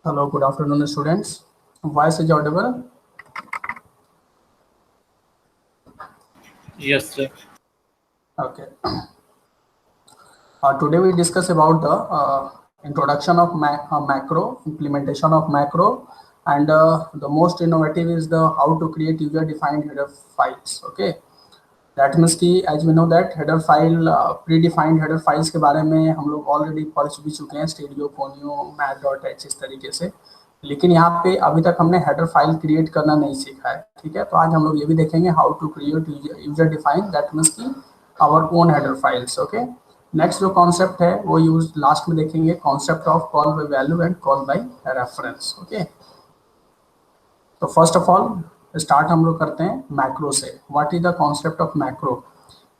Hello, good afternoon, students. Voice is audible. Yes, sir. Okay. Today we discuss about the introduction of macro, implementation of macro, and the most innovative is the how to create user-defined header files. Okay. That means कि as we know that header file predefined header files के बारे में हम लोग already पढ़ भी चुके हैं स्टेडियो फोनियो math.h इस तरीके से। लेकिन यहाँ पे अभी तक हमने हेडर फाइल क्रिएट करना नहीं सीखा है। ठीक है, तो आज हम लोग ये भी देखेंगे how to create user define, that means की our own header files. Okay, next जो कॉन्सेप्ट है वो यूज लास्ट में देखेंगे, concept of call by value and call by reference. Okay, तो फर्स्ट ऑफ ऑल स्टार्ट हम लोग करते हैं मैक्रो से। What is the concept of macro?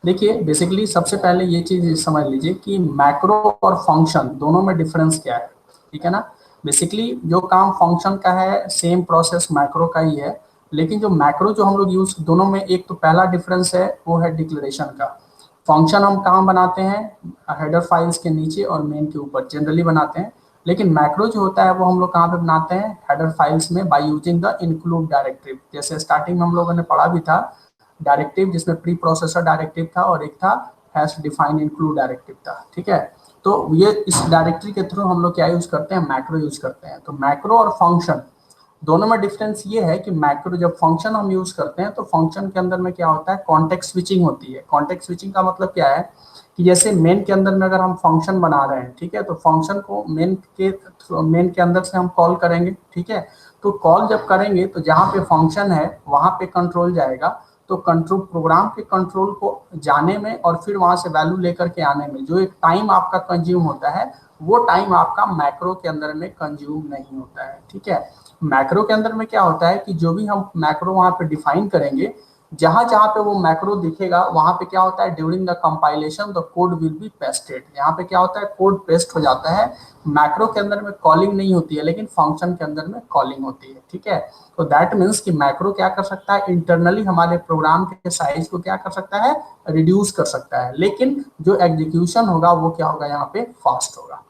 देखिए, बेसिकली सबसे पहले ये चीज समझ लीजिए कि मैक्रो और फंक्शन दोनों में डिफरेंस क्या है। ठीक है ना, बेसिकली जो काम फंक्शन का है सेम प्रोसेस मैक्रो का ही है, लेकिन जो मैक्रो जो हम लोग यूज दोनों में, एक तो पहला डिफरेंस है वो है डिक्लेरेशन का। फंक्शन हम कहाँ बनाते हैं? हेडर फाइल्स के नीचे और मेन के ऊपर जनरली बनाते हैं, लेकिन मैक्रो जो होता है वो हम लोग कहाँ पे बनाते हैं? हेडर फाइल्स में, by using the include directive. जैसे स्टार्टिंग में हम लोगों ने पढ़ा भी था डायरेक्टिव, जिसमें प्री प्रोसेसर डायरेक्टिव था और एक था हैश डिफाइन इंक्लूड डायरेक्टिव था। ठीक है, तो ये इस डायरेक्टरी के थ्रू हम लोग क्या यूज करते हैं? मैक्रो यूज करते हैं। तो मैक्रो और फंक्शन दोनों में डिफरेंस ये है कि मैक्रो जब फंक्शन हम यूज करते हैं तो फंक्शन के अंदर में क्या होता है? कॉन्टेक्स्ट स्विचिंग होती है। कॉन्टेक्स्ट स्विचिंग का मतलब क्या है कि जैसे मेन के अंदर में अगर हम फंक्शन बना रहे हैं, ठीक है, तो फंक्शन को मेन के अंदर से हम कॉल करेंगे। ठीक है, तो कॉल जब करेंगे तो जहाँ पे फंक्शन है वहां पे कंट्रोल जाएगा, तो कंट्रोल प्रोग्राम के कंट्रोल को जाने में और फिर वहां से वैल्यू लेकर के आने में जो एक टाइम आपका कंज्यूम होता है, वो टाइम आपका मैक्रो के अंदर में कंज्यूम नहीं होता है। ठीक है, मैक्रो के अंदर में क्या होता है कि जो भी हम मैक्रो वहां पे डिफाइन करेंगे, जहां जहां पे वो मैक्रो दिखेगा वहां पे क्या होता है? During the compilation the code will be pasted. यहाँ पे क्या होता है? कोड पेस्ट हो जाता है। मैक्रो के अंदर में कॉलिंग नहीं होती है, लेकिन फंक्शन के अंदर में कॉलिंग होती है। ठीक है, तो दैट मीन्स कि मैक्रो क्या कर सकता है? इंटरनली हमारे प्रोग्राम के साइज को क्या कर सकता है? रिड्यूस कर सकता है, लेकिन जो एग्जीक्यूशन होगा वो क्या होगा? यहाँ पे फास्ट होगा।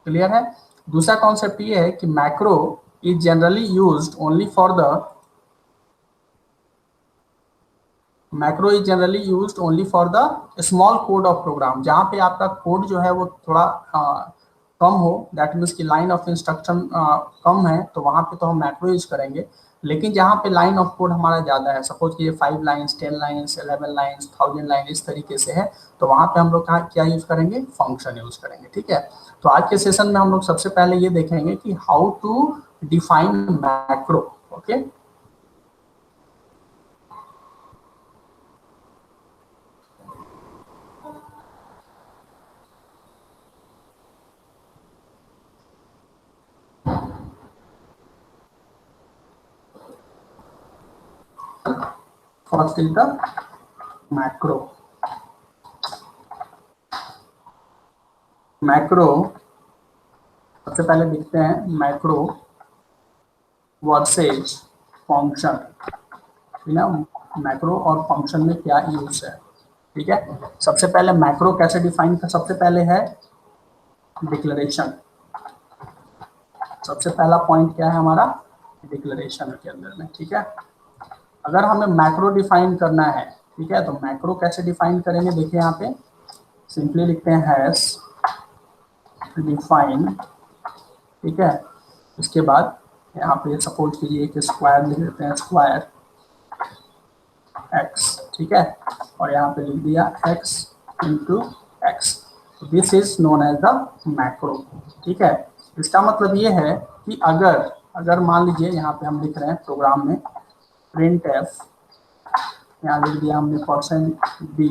क्लियर है? दूसरा कॉन्सेप्ट ये है कि macro is generally used only for the macro is generally used only for the small code of program, जहाँ पे आपका कोड जो है वो थोड़ा कम हो, दैट मीन्स की लाइन ऑफ इंस्ट्रक्शन कम है, तो वहाँ पे तो हम मैक्रो यूज करेंगे। लेकिन जहाँ पे लाइन ऑफ कोड हमारा ज़्यादा है, सपोज कि ये 5 लाइन्स, 10 लाइन्स, 11 लाइन्स, 1000 लाइन इस तरीके से है, तो वहाँ पे हम लोग क्या यूज करेंगे? फंक्शन यूज करेंगे। ठीक है, तो आज के सेशन में हम लोग सबसे पहले ये देखेंगे कि how to define macro. Okay, first is the macro. Macro सबसे पहले लिखते हैं मैक्रो वर्सेज फंक्शन। ठीक है, मैक्रो और फंक्शन में क्या यूज है? ठीक है, सबसे पहले मैक्रो कैसे डिफाइन कर? सबसे पहले है डिक्लेरेशन। सबसे पहला पॉइंट क्या है हमारा? डिक्लेरेशन के अंदर में। ठीक है, अगर हमें मैक्रो डिफाइन करना है, ठीक है, तो मैक्रो कैसे डिफाइन करेंगे? देखिए यहाँ पे सिंपली लिखते हैं हैश डिफाइन। ठीक है, इसके बाद यहाँ पे सपोज कीजिए कि स्क्वायर लिख देते हैं, स्क्वायर एक्स। ठीक है, और यहाँ पे लिख दिया x into x. This is known as the macro. ठीक है, इसका मतलब ये है कि अगर अगर मान लीजिए यहाँ पे हम लिख रहे हैं प्रोग्राम में प्रिंट एफ, यहाँ लिख दिया हमने %b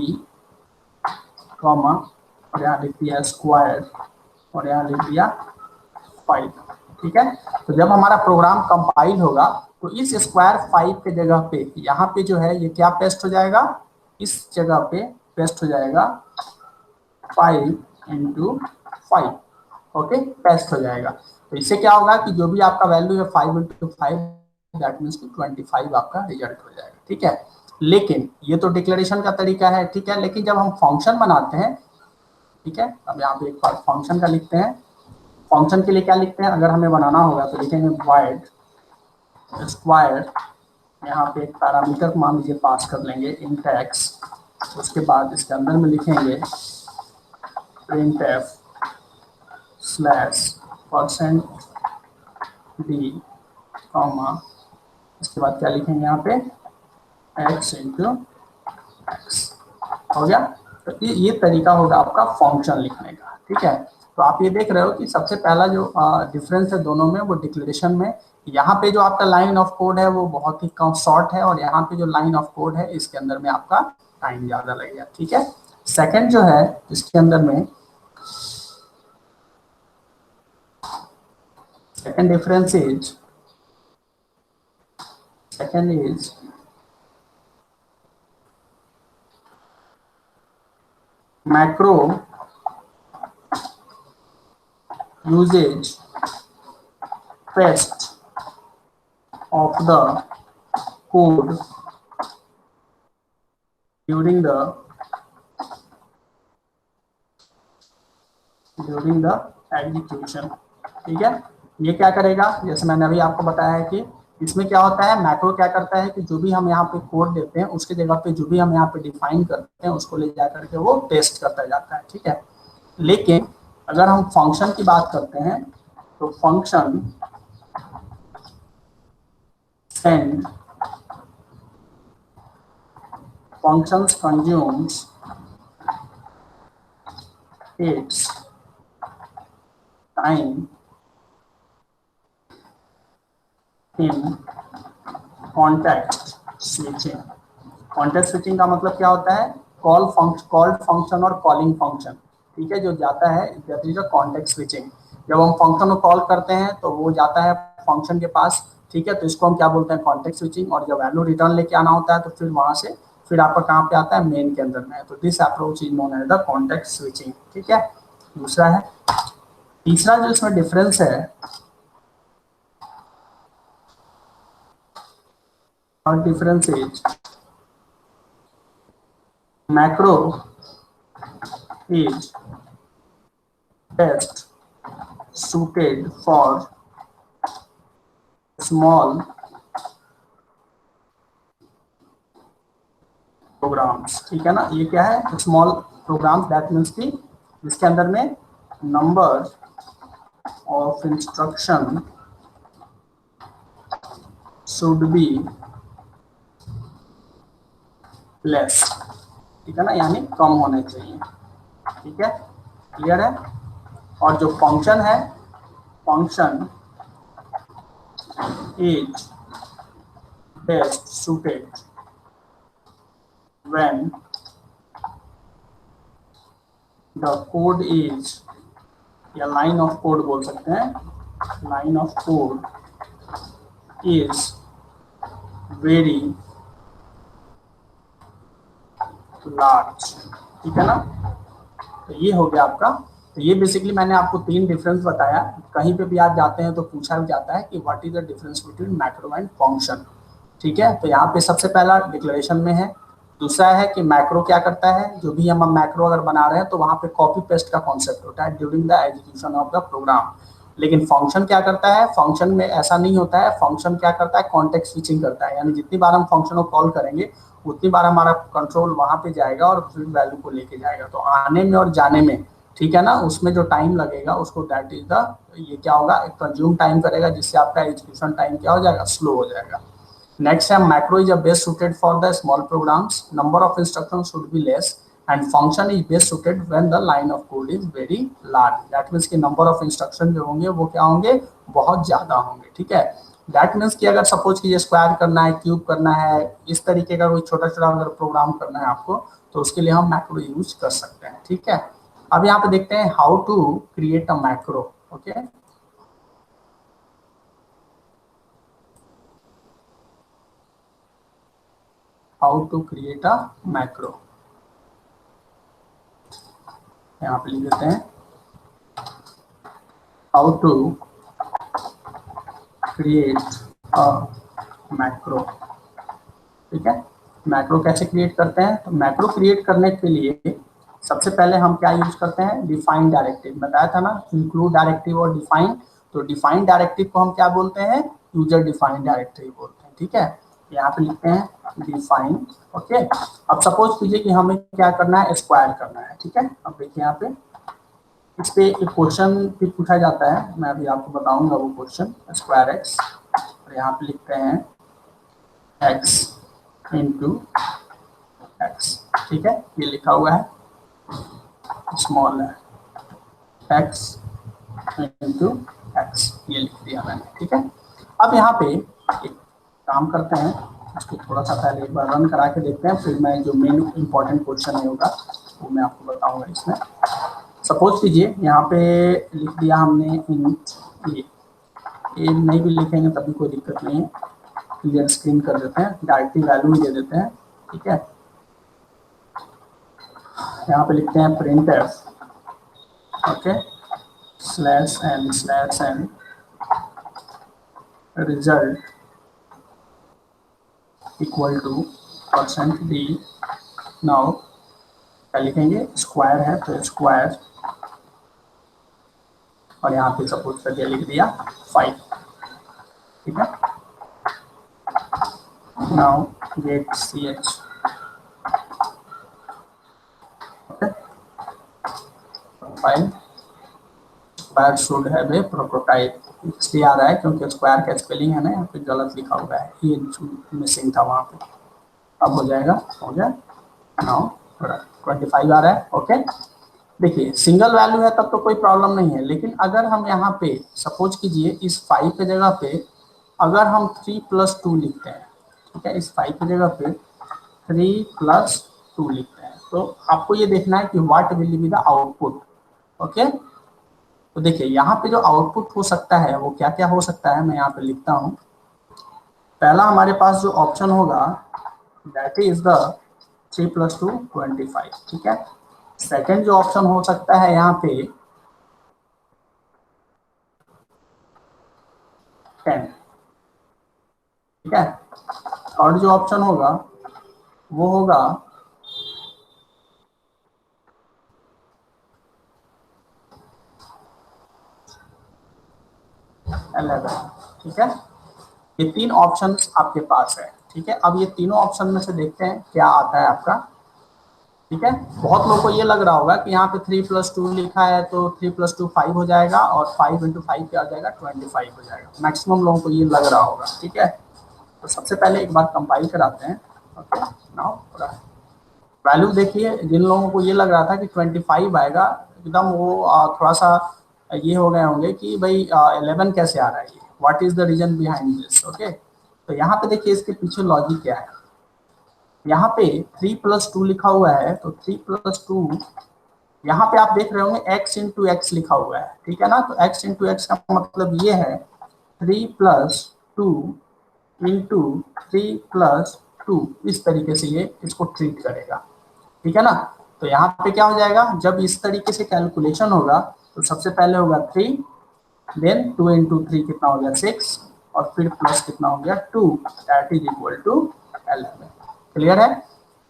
कॉमा, और यहाँ लिख दिया स्क्वायर, और यहाँ लिख दिया 5। ठीक है, तो जब हमारा प्रोग्राम कंपाइल होगा तो इस स्क्वायर 5 के जगह पे यहाँ पे जो है ये क्या पेस्ट हो जाएगा? इस जगह पे पेस्ट हो जाएगा 5 इंटू 5। ओके, पेस्ट हो जाएगा। तो इससे क्या होगा कि जो भी आपका वैल्यू है 5 इंटू 5, दैट मीन्स 25 आपका रिजल्ट हो जाएगा। ठीक है, लेकिन ये तो डिक्लेरेशन का तरीका है। ठीक है, लेकिन जब हम फंक्शन बनाते हैं, ठीक है, अब यहाँ पे एक बार फंक्शन का लिखते हैं। फंक्शन के लिए क्या लिखते हैं, अगर हमें बनाना होगा तो लिखेंगे void स्क्वायर, यहाँ पे एक पैरामीटर मान लीजिए पास कर लेंगे int x, उसके बाद इसके अंदर में लिखेंगे printf स्लैश %d कॉमा, इसके बाद क्या लिखेंगे यहाँ पे x इंटू x। हो गया। तो ये तरीका होगा आपका फंक्शन लिखने का, ठीक है। तो आप ये देख रहे हो कि सबसे पहला जो डिफरेंस है दोनों में वो डिक्लेरेशन में, यहाँ पे जो आपका लाइन ऑफ कोड है वो बहुत ही कम शॉर्ट है, और यहाँ पे जो लाइन ऑफ कोड है इसके अंदर में आपका टाइम ज्यादा लगेगा, ठीक है। सेकंड जो है इसके अंदर में second difference is macro usage paste of the code during the execution, ठीक है। ये क्या करेगा, जैसे मैंने अभी आपको बताया है कि इसमें क्या होता है, मैक्रो क्या करता है कि जो भी हम यहाँ पे कोड देते हैं उसके जगह पे जो भी हम यहाँ पे डिफाइन करते हैं उसको ले जा करके वो टेस्ट करता जाता है, ठीक है। लेकिन अगर हम फंक्शन की बात करते हैं तो function send functions consumes its time in context switching। Context switching का मतलब क्या होता है, कॉल्ड फंक्शन और कॉलिंग फंक्शन, ठीक है, जो जाता है that is a context switching. जब हम फंक्शन को कॉल करते हैं तो वो जाता है फंक्शन के पास, ठीक है, तो इसको हम क्या बोलते हैं कॉन्टेक्स्ट स्विचिंग। और जब वैल्यू रिटर्न लेके आना होता है तो फिर वहां से फिर आपका कहाँ पे आता है, मेन के अंदर में। तो this approach is known as the context switching, ठीक है। दूसरा है, तीसरा जो इसमें डिफरेंस है, और difference is macro is best suited for small programs, ठीक है ना। ये क्या है, स्मॉल प्रोग्राम्स, दैट मीन्स कि जिसके अंदर में number of instruction should be less, ठीक है ना, यानी कम होने चाहिए, ठीक है, क्लियर है। और जो फंक्शन है, function is best suited when the code is, या लाइन ऑफ कोड बोल सकते हैं, line of code is very large, ठीक है ना। तो ये हो गया आपका। तो ये बेसिकली मैंने आपको तीन डिफरेंस बताया। कहीं पे भी आप जाते हैं तो पूछा भी जाता है कि what is the difference between macro and function, ठीक है। तो यहाँ पे सबसे पहला डिक्लेरेशन में है। दूसरा है कि मैक्रो क्या करता है, जो भी हम मैक्रो अगर बना रहे हैं तो वहाँ पे कॉपी पेस्ट का कॉन्सेप्ट होता है during the execution of the program. लेकिन फंक्शन क्या करता है, फंक्शन में ऐसा नहीं होता है। फंक्शन क्या करता है, कॉन्टेक्स्ट स्विचिंग करता है, यानी जितनी बार हम फंक्शन को कॉल करेंगे उतनी बार हमारा कंट्रोल वहां पे जाएगा और फिर वैल्यू को लेके जाएगा। तो आने में और जाने में, ठीक है ना, उसमें जो टाइम लगेगा उसको दैट इज द, ये क्या होगा, एक कंज्यूम टाइम करेगा, जिससे आपका एग्जीक्यूशन टाइम क्या हो जाएगा, स्लो हो जाएगा। नेक्स्ट है macro is best suited for the small programs, number of instruction should be less, and function is best suited when the line of code is very large. That means कि number of instruction जो होंगे वो क्या होंगे, बहुत ज्यादा होंगे, ठीक है। दैट मीन्स कि अगर सपोज कि ये स्क्वायर करना है, क्यूब करना है, इस तरीके का कोई छोटा छोटा अगर प्रोग्राम करना है आपको, तो उसके लिए हम मैक्रो यूज कर सकते हैं, ठीक है। अब यहाँ पे देखते हैं how to create a macro, okay. How to create a macro, यहाँ पे लिख देते हैं how to create a macro, ठीक है। मैक्रो कैसे क्रिएट करते हैं, तो मैक्रो क्रिएट करने के लिए सबसे पहले हम क्या यूज करते हैं, डिफाइन डायरेक्टिव, बताया था ना, इंक्लूड डायरेक्टिव और डिफाइन। तो डिफाइन डायरेक्टिव को हम क्या बोलते हैं, यूजर डिफाइंड डायरेक्टिव बोलते हैं। ठीक है, यहाँ पे लिखते हैं डिफाइन। ओके, अब सपोज कीजिए कि हमें क्या करना है, स्क्वायर करना है। ठीक है, अब देखिए यहाँ पे इस पे एक क्वेश्चन भी पूछा जाता है, मैं अभी आपको बताऊंगा वो क्वेश्चन, स्क्वायर एक्स, और यहाँ पे लिखते हैं एक्स इंटू एक्स। ठीक है, ये लिखा हुआ है, स्मॉल है, एक्स इंटू एक्स, ये लिख दिया मैंने। ठीक है, अब यहाँ पे एक काम करते हैं, इसको थोड़ा सा पहले एक बार रन करा के देखते हैं, फिर मैं जो मेन इंपॉर्टेंट क्वेश्चन है होगा वो मैं आपको बताऊंगा। इसमें सपोज कीजिए यहाँ पे लिख दिया हमने ये नहीं भी लिखेंगे तभी कोई दिक्कत नहीं है, क्लियर स्क्रीन कर देते हैं, डायरेक्टली वैल्यू ही दे देते हैं। ठीक है, यहाँ पे लिखते हैं print f, okay, /n result equal to %d। Now क्या लिखेंगे, स्क्वायर है तो स्क्वायर, और यहाँ पे सपोज करके लिख दिया 5। ठीक है, now get ch, okay, file square should have a prototype, इसलिए आ रहा है क्योंकि स्क्वायर का स्पेलिंग है ना यहाँ पे गलत लिखा हुआ है, ये मिसिंग था वहाँ पे। अब हो जाएगा, हो गया। नाउ 25 आ रहा है। ओके, देखिए सिंगल वैल्यू है तब तो कोई प्रॉब्लम नहीं है, लेकिन अगर हम यहाँ पे सपोज कीजिए इस 5 के जगह पे अगर हम 3+2 लिखते हैं, ठीक है, इस 5 की जगह पे 3+2 लिखते हैं, तो आपको ये देखना है कि what will be the output. Okay, तो देखिए यहाँ पे जो आउटपुट हो सकता है वो क्या क्या हो सकता है, मैं यहाँ पे लिखता हूँ। पहला हमारे पास जो ऑप्शन होगा दैट इज द 3+2 25। ठीक है, सेकेंड जो ऑप्शन हो सकता है यहाँ पे 10। ठीक है, थर्ड जो ऑप्शन होगा वो होगा 11। ठीक है, ये 3 ऑप्शन आपके पास है। ठीक है, अब ये तीनों ऑप्शन में से देखते हैं क्या आता है आपका। ठीक है, बहुत लोगों को ये लग रहा होगा कि यहाँ पे 3+2 लिखा है तो 3+2 5 हो जाएगा, और 5 × 5 क्या हो जाएगा, 25 हो जाएगा। मैक्सिमम लोगों को ये लग रहा होगा। ठीक है, तो सबसे पहले एक बार कंपाइल कराते हैं। ओके, नाउ वैल्यू देखिए, जिन लोगों को ये लग रहा था कि 25 आएगा एकदम वो थोड़ा सा ये हो गए होंगे कि भाई 11 कैसे आ रहा है, ये what is the reason behind this. Okay, तो यहाँ पे देखिए इसके पीछे लॉजिक क्या है। यहाँ पे 3+2 लिखा हुआ है, तो 3+2 यहाँ पे आप देख रहे होंगे x × x लिखा हुआ है। ठीक है ना, तो x × x का मतलब ये है 3+2 × 3+2, इस तरीके से ये इसको ट्रीट करेगा। ठीक है ना, तो यहाँ पे क्या हो जाएगा, जब इस तरीके से कैलकुलेशन होगा तो सबसे पहले होगा 3, देन 2 × 3 कितना हो गया 6, और फिर प्लस कितना हो गया 2, that is equal to 11। Clear है।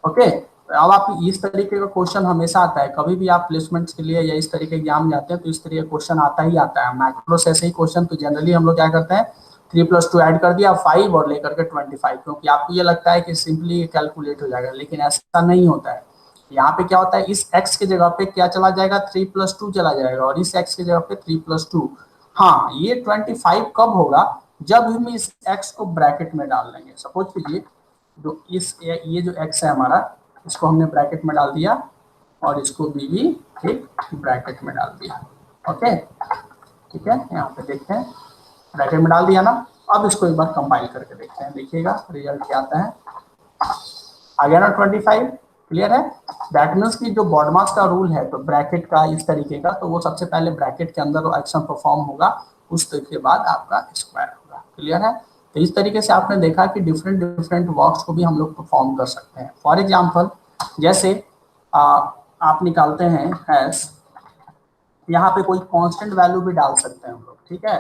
ओके, तो अब आप इस तरीके का क्वेश्चन हमेशा आता है, कभी भी आप प्लेसमेंट्स के लिए या इस तरीके एग्जाम जाते हैं तो इस तरीके का क्वेश्चन आता ही आता है। मैक्रो से ऐसे ही क्वेश्चन तो जनरली हम लोग क्या करते हैं, 3+2 ऐड कर दिया 5 और लेकर के 25, क्योंकि आपको ये लगता है कि सिंपली कैलकुलेट हो जाएगा, लेकिन ऐसा नहीं होता है। यहाँ पे क्या होता है, इस x के जगह पे क्या चला जाएगा, 3+2 चला जाएगा, और इस x के जगह पे 3+2। हाँ, ये 25 कब होगा, जब हम इस x को ब्रैकेट में डाल देंगे। सपोज कीजिए जो ये जो x है हमारा, इसको हमने ब्रैकेट में डाल दिया, और इसको भी एक ब्रैकेट में डाल दिया। ओके, ठीक है, यहाँ पे देखते हैं ब्रैकेट में डाल दिया ना। अब इसको एक बार कंपाइल करके देखते हैं, देखिएगा रिजल्ट क्या आता है। आ गया ना 25। क्लियर है, दैट मीन्स कि जो बॉडमास का रूल है तो ब्रैकेट का इस तरीके का, तो वो सबसे पहले ब्रैकेट के अंदर एक्शन परफॉर्म होगा, उस के बाद आपका स्क्वायर होगा। क्लियर है, तो इस तरीके से आपने देखा कि डिफरेंट डिफरेंट वर्क्स को भी हम लोग परफॉर्म कर सकते हैं। फॉर एग्जाम्पल जैसे आप निकालते हैं एस, यहाँ पे कोई कांस्टेंट वैल्यू भी डाल सकते हैं हम लोग। ठीक है,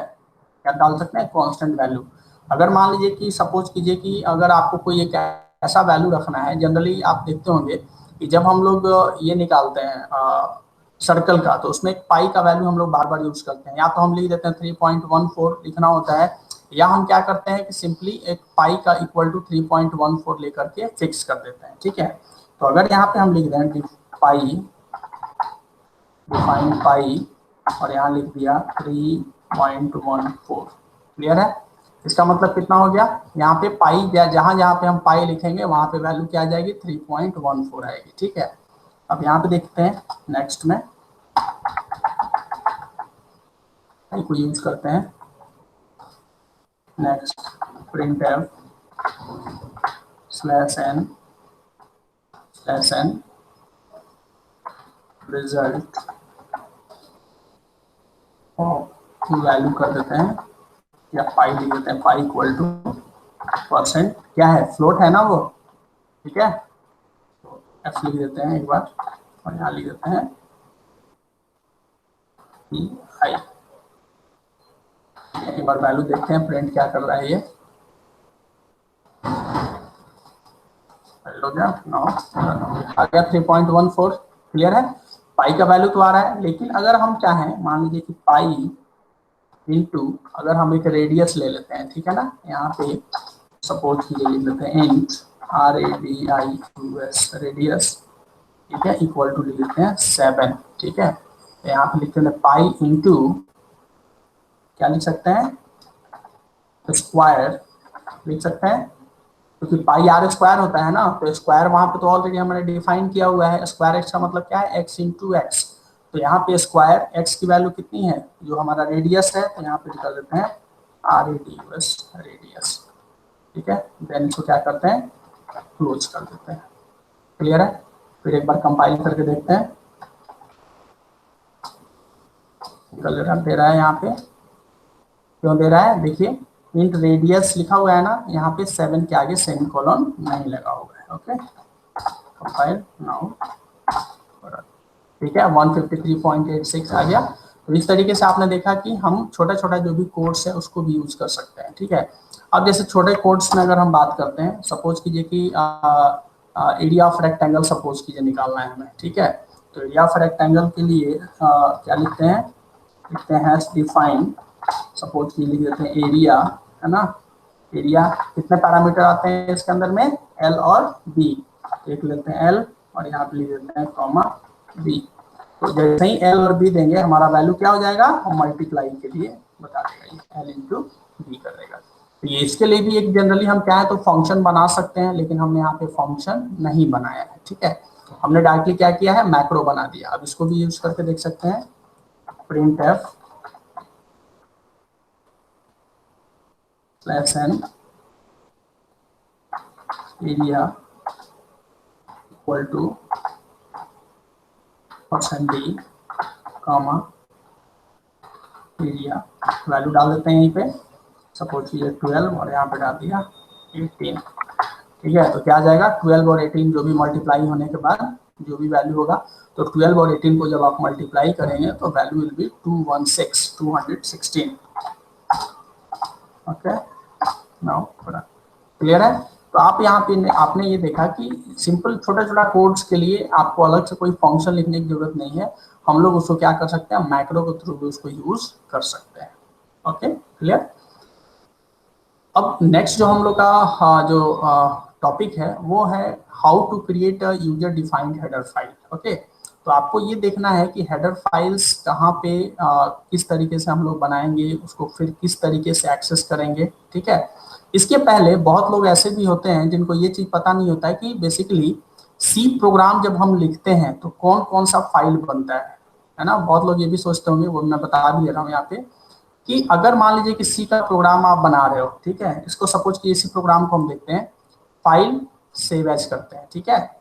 क्या डाल सकते हैं, कांस्टेंट वैल्यू। अगर मान लीजिए कि सपोज कीजिए कि अगर आपको कोई एक ऐसा वैल्यू रखना है, जनरली आप देखते होंगे कि जब हम लोग ये निकालते हैं सर्कल का, तो उसमें एक पाई का वैल्यू हम लोग बार बार यूज करते हैं। या तो हम लिख देते हैं 3.14 लिखना होता है, या हम क्या करते हैं कि सिंपली एक पाई का इक्वल टू 3.14 लेकर के फिक्स कर देते हैं। ठीक है, तो अगर यहाँ पे हम लिख दें डिफाइन पाई और यहाँ लिख दिया 3.14, क्लियर है? इसका मतलब कितना हो गया, यहाँ पे पाई जहां जहां पे हम पाई लिखेंगे वहां पे वैल्यू क्या आ जाएगी, 3.14 आएगी। ठीक है, अब यहाँ पे देखते हैं नेक्स्ट में को यूज करते हैं। Next printf /n result value कर देते हैं, या पाई लिख देते हैं, पाई इक्वल टू परसेंट, क्या है, फ्लोट है ना वो, ठीक है, एफ लिख देते हैं एक बार और यहाँ लिख देते हैं आई। एक बार वैल्यू देखते हैं प्रिंट क्या कर रहा है ये, हो गया नो, आ गया 3.14, क्लियर है? पाई का वैल्यू तो आ रहा है, लेकिन अगर हम चाहें, मान लीजिए कि पाई इंटू, अगर हम एक रेडियस ले लेते हैं, ठीक है ना, यहाँ पे सपोज कीजिए लिख लेते हैं इंट RADIUS रेडियस, ठीक है, इक्वल टू लिख देते हैं 7, ठीक है, तो यहाँ पे लिखते हैं पाई इंटू, क्या लिख सकते हैं, स्क्वायर लिख सकते हैं, क्योंकि पाई आर स्क्वायर होता है ना, तो स्क्वायर वहां पे तो ऑलरेडी हमने डिफाइन किया हुआ है, स्क्वायर एक्स का मतलब क्या है, एक्स इंटू एक्स, तो यहाँ पे स्क्वायर एक्स की वैल्यू कितनी है, जो हमारा रेडियस है, तो यहाँ पे निकाल देते हैं RADIUS रेडियस, ठीक है, देन इसको क्या करते हैं, क्लोज कर देते हैं, क्लियर है? फिर एक बार कंपाइल करके देखते हैं, कलर दे रहा है यहाँ पे, क्यों दे रहा है, देखिए इंट रेडियस लिखा हुआ है ना, यहाँ पे 7 के आगे सेमीकोलन नहीं लगा हुआ है। ओके, कंपाइल नाउ, ठीक है, 153.86 आ गया। तो इस तरीके से आपने देखा कि हम छोटा छोटा जो भी कोड्स है उसको भी यूज कर सकते हैं। ठीक है, अब जैसे छोटे कोड्स में अगर हम बात करते हैं, सपोज कीजिए कि एरिया ऑफ रेक्टेंगल सपोज कीजिए निकालना है हमें, ठीक है, तो एरिया ऑफ रेक्टेंगल के लिए क्या लिखते हैं, हैश डिफाइन, सपोज की लिख देते हैं एरिया, है ना, एरिया कितने पैरामीटर आते हैं इसके अंदर में, एल और बी, एक लेते हैं एल और यहाँ पे लिख देते हैं कॉमा बी, तो जैसे ही एल और बी देंगे हमारा वैल्यू क्या हो जाएगा, और मल्टीप्लाई के लिए बता देगा ये, एल इंटू बी कर देगा। तो ये इसके लिए भी एक जनरली हम क्या है तो फंक्शन बना सकते हैं, लेकिन हमने यहाँ पे फंक्शन नहीं बनाया है। ठीक है, हमने डायरेक्टली क्या किया है, मैक्रो बना दिया। अब इसको भी यूज करके देख सकते हैं, printf /n area equal to %d comma area, value डाल देते हैं यहीं पे, सपोज ये 12 और यहाँ पे डाल दिया 18। ठीक है, तो क्या आ जाएगा, 12 और 18 जो भी मल्टीप्लाई होने के बाद जो भी वैल्यू होगा, तो 12 और 18 को जब आप मल्टीप्लाई करेंगे तो value will be 216। Okay, now clear है? तो आप यहाँ पे आपने ये देखा कि सिंपल छोटा छोटा कोड्स के लिए आपको अलग से कोई फंक्शन लिखने की जरूरत नहीं है, हम लोग उसको क्या कर सकते हैं, मैक्रो के थ्रू भी उसको यूज कर सकते हैं। Okay, clear? अब नेक्स्ट जो हम लोग का जो टॉपिक है वो है how to create a user defined header file. Okay, तो आपको ये देखना है कि हेडर फाइल्स कहाँ पे किस तरीके से हम लोग बनाएंगे, उसको फिर किस तरीके से एक्सेस करेंगे। ठीक है, इसके पहले बहुत लोग ऐसे भी होते हैं जिनको ये चीज पता नहीं होता है कि बेसिकली सी प्रोग्राम जब हम लिखते हैं तो कौन कौन सा फाइल बनता है ना। बहुत लोग ये भी सोचते होंगे, वो मैं बता भी दे रहा हूँ यहाँ पे, कि अगर मान लीजिए कि सी का प्रोग्राम आप बना रहे हो, ठीक है, इसको सपोज कि इसी प्रोग्राम को हम देखते हैं, फाइल सेव एज करते हैं। ठीक है,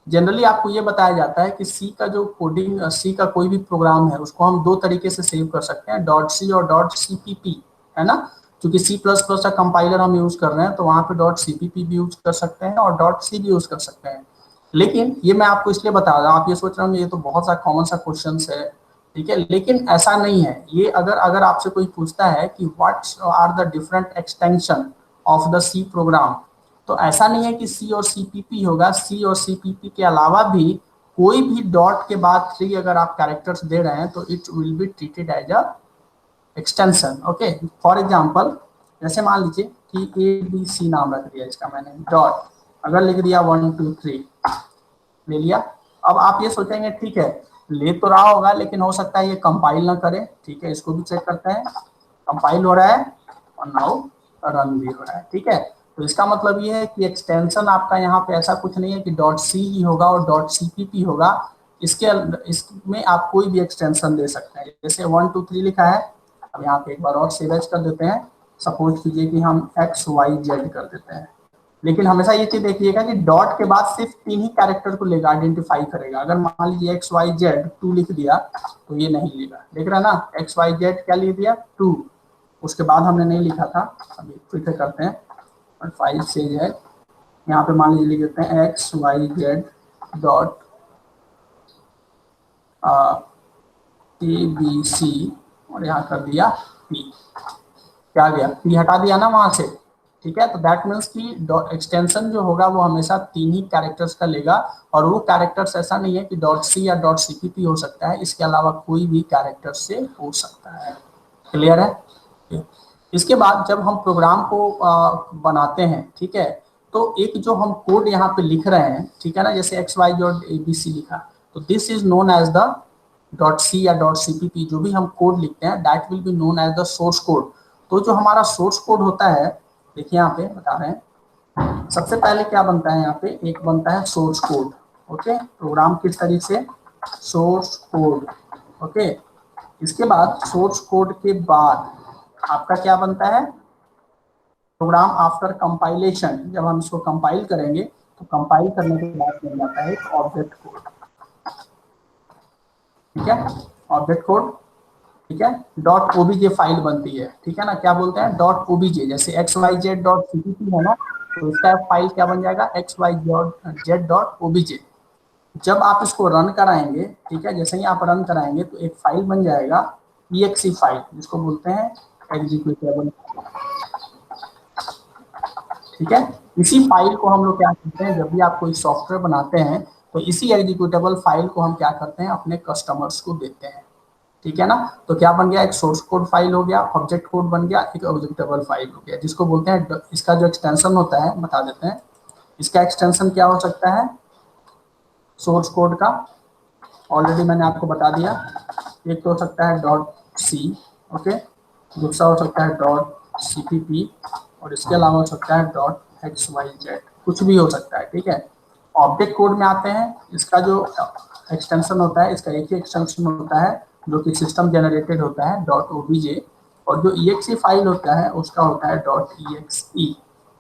जनरली आपको ये बताया जाता है कि सी का जो कोडिंग, सी का कोई भी प्रोग्राम है उसको हम दो तरीके से सेव कर सकते हैं, .c और .cpp, है ना, क्योंकि C++ का कंपाइलर हम यूज कर रहे हैं तो वहां पे .cpp भी यूज कर सकते हैं और .c भी यूज कर सकते हैं। लेकिन ये मैं आपको इसलिए बता रहा हूँ, आप ये सोच रहे होंगे ये तो बहुत सा कॉमन सा क्वेश्चन है, ठीक है, लेकिन ऐसा नहीं है। ये अगर आपसे कोई पूछता है कि what are the different extension of the C program, तो ऐसा नहीं है कि सी और सीपीपी होगा, सी और सीपीपी के अलावा भी कोई भी डॉट के बाद 3 अगर आप कैरेक्टर्स दे रहे हैं तो it will be treated as a extension. Okay, for example जैसे मान लीजिए कि ए बी सी नाम रख दिया इसका मैंने, डॉट अगर लिख दिया 1 2 3 ले लिया। अब आप ये सोचेंगे ठीक है ले तो रहा होगा लेकिन हो सकता है ये कंपाइल ना करे, ठीक है इसको भी चेक करते हैं, कंपाइल हो रहा है और नाउ रन भी हो रहा है, ठीक है। तो इसका मतलब ये है कि एक्सटेंशन आपका यहाँ पे ऐसा कुछ नहीं है कि डॉट सी ही होगा और डॉट सीपीपी होगा, इसमें आप कोई भी एक्सटेंशन दे सकते हैं। जैसे 1 2 3 लिखा है, अब यहाँ पे एक बार और सेव एज कर देते हैं, सपोज कीजिए कि हम एक्स वाई जेड कर देते हैं, लेकिन हमेशा ये चीज देखिएगा कि डॉट के बाद सिर्फ 3 ही कैरेक्टर को लेगा, आइडेंटिफाई करेगा। अगर मान लीजिए एक्स वाई जेड 2 लिख दिया तो ये नहीं लेगा, देख रहा है ना, एक्स वाई जेड क्या लिख दिया 2, उसके बाद हमने नहीं लिखा था, अभी फिर से करते हैं और फाइल सेव है, यहाँ पे मान लीजिए लिख देते हैं x y z dot a b c और यहाँ कर दिया पी, क्या गया पी हटा दिया ना वहां से, ठीक है। तो दैट मीन्स कि एक्सटेंशन जो होगा वो हमेशा 3 ही कैरेक्टर्स का लेगा और वो कैरेक्टर्स ऐसा नहीं है कि डॉट सी या डॉट सीपीपी हो सकता है, इसके अलावा कोई भी कैरेक्टर से हो सकता है। क्लियर है। इसके बाद जब हम प्रोग्राम को बनाते हैं, ठीक है, तो एक जो हम कोड यहाँ पे लिख रहे हैं, ठीक है ना, जैसे x y dot a b c लिखा, तो this is known as the dot c या डॉट सीपीपी, जो भी हम कोड लिखते हैं that will be known as the source code. तो जो हमारा सोर्स कोड होता है, देखिए यहाँ पे बता रहे हैं, सबसे पहले क्या बनता है यहाँ पे, एक बनता है सोर्स कोड। ओके, प्रोग्राम किस तरीके से, सोर्स कोड। ओके, इसके बाद सोर्स कोड के बाद आपका क्या बनता है, प्रोग्राम आफ्टर कंपाइलेशन, जब हम इसको कंपाइल करेंगे तो कंपाइल करने के बाद बन जाता है एक ऑब्जेक्ट कोड, ठीक है, ऑब्जेक्ट कोड, ठीक है। डॉट ओबीजे फाइल बनती है, ठीक है ना, क्या बोलते हैं डॉट ओबीजे, जैसे x y z dot CPP है ना, तो इसका फाइल क्या बन जाएगा x y z dot OBJ. जब आप इसको रन कराएंगे, ठीक है, जैसे ही आप रन कराएंगे तो एक फाइल बन जाएगा exe फाइल, जिसको बोलते हैं एग्जीक्यूटेबल, ठीक है। इसी फाइल को हम लोग क्या करते हैं, जब भी आप कोई सॉफ्टवेयर बनाते हैं तो इसी एग्जीक्यूटेबल फाइल को हम क्या करते हैं अपने कस्टमर्स को देते हैं, ठीक है ना। तो क्या बन गया, एक सोर्स कोड फाइल हो गया, ऑब्जेक्ट कोड बन गया, एक एग्जीक्यूटेबल फाइल हो गया, जिसको बोलते हैं, इसका जो एक्सटेंशन होता है बता देते हैं, इसका एक्सटेंशन क्या हो सकता है सोर्स कोड का, ऑलरेडी मैंने आपको बता दिया, एक तो हो सकता है डॉट सी, ओके, दूसरा हो सकता है डॉट सीपीपी और इसके अलावा हो सकता है डॉट एक्स वाई जेड, कुछ भी हो सकता है, ठीक है। ऑब्जेक्ट कोड में आते हैं, इसका जो एक्सटेंशन होता है, इसका एक ही एक्सटेंशन होता है जो कि सिस्टम जनरेटेड होता है डॉट ओबीजे, और जो exe फाइल होता है उसका होता है डॉट exe,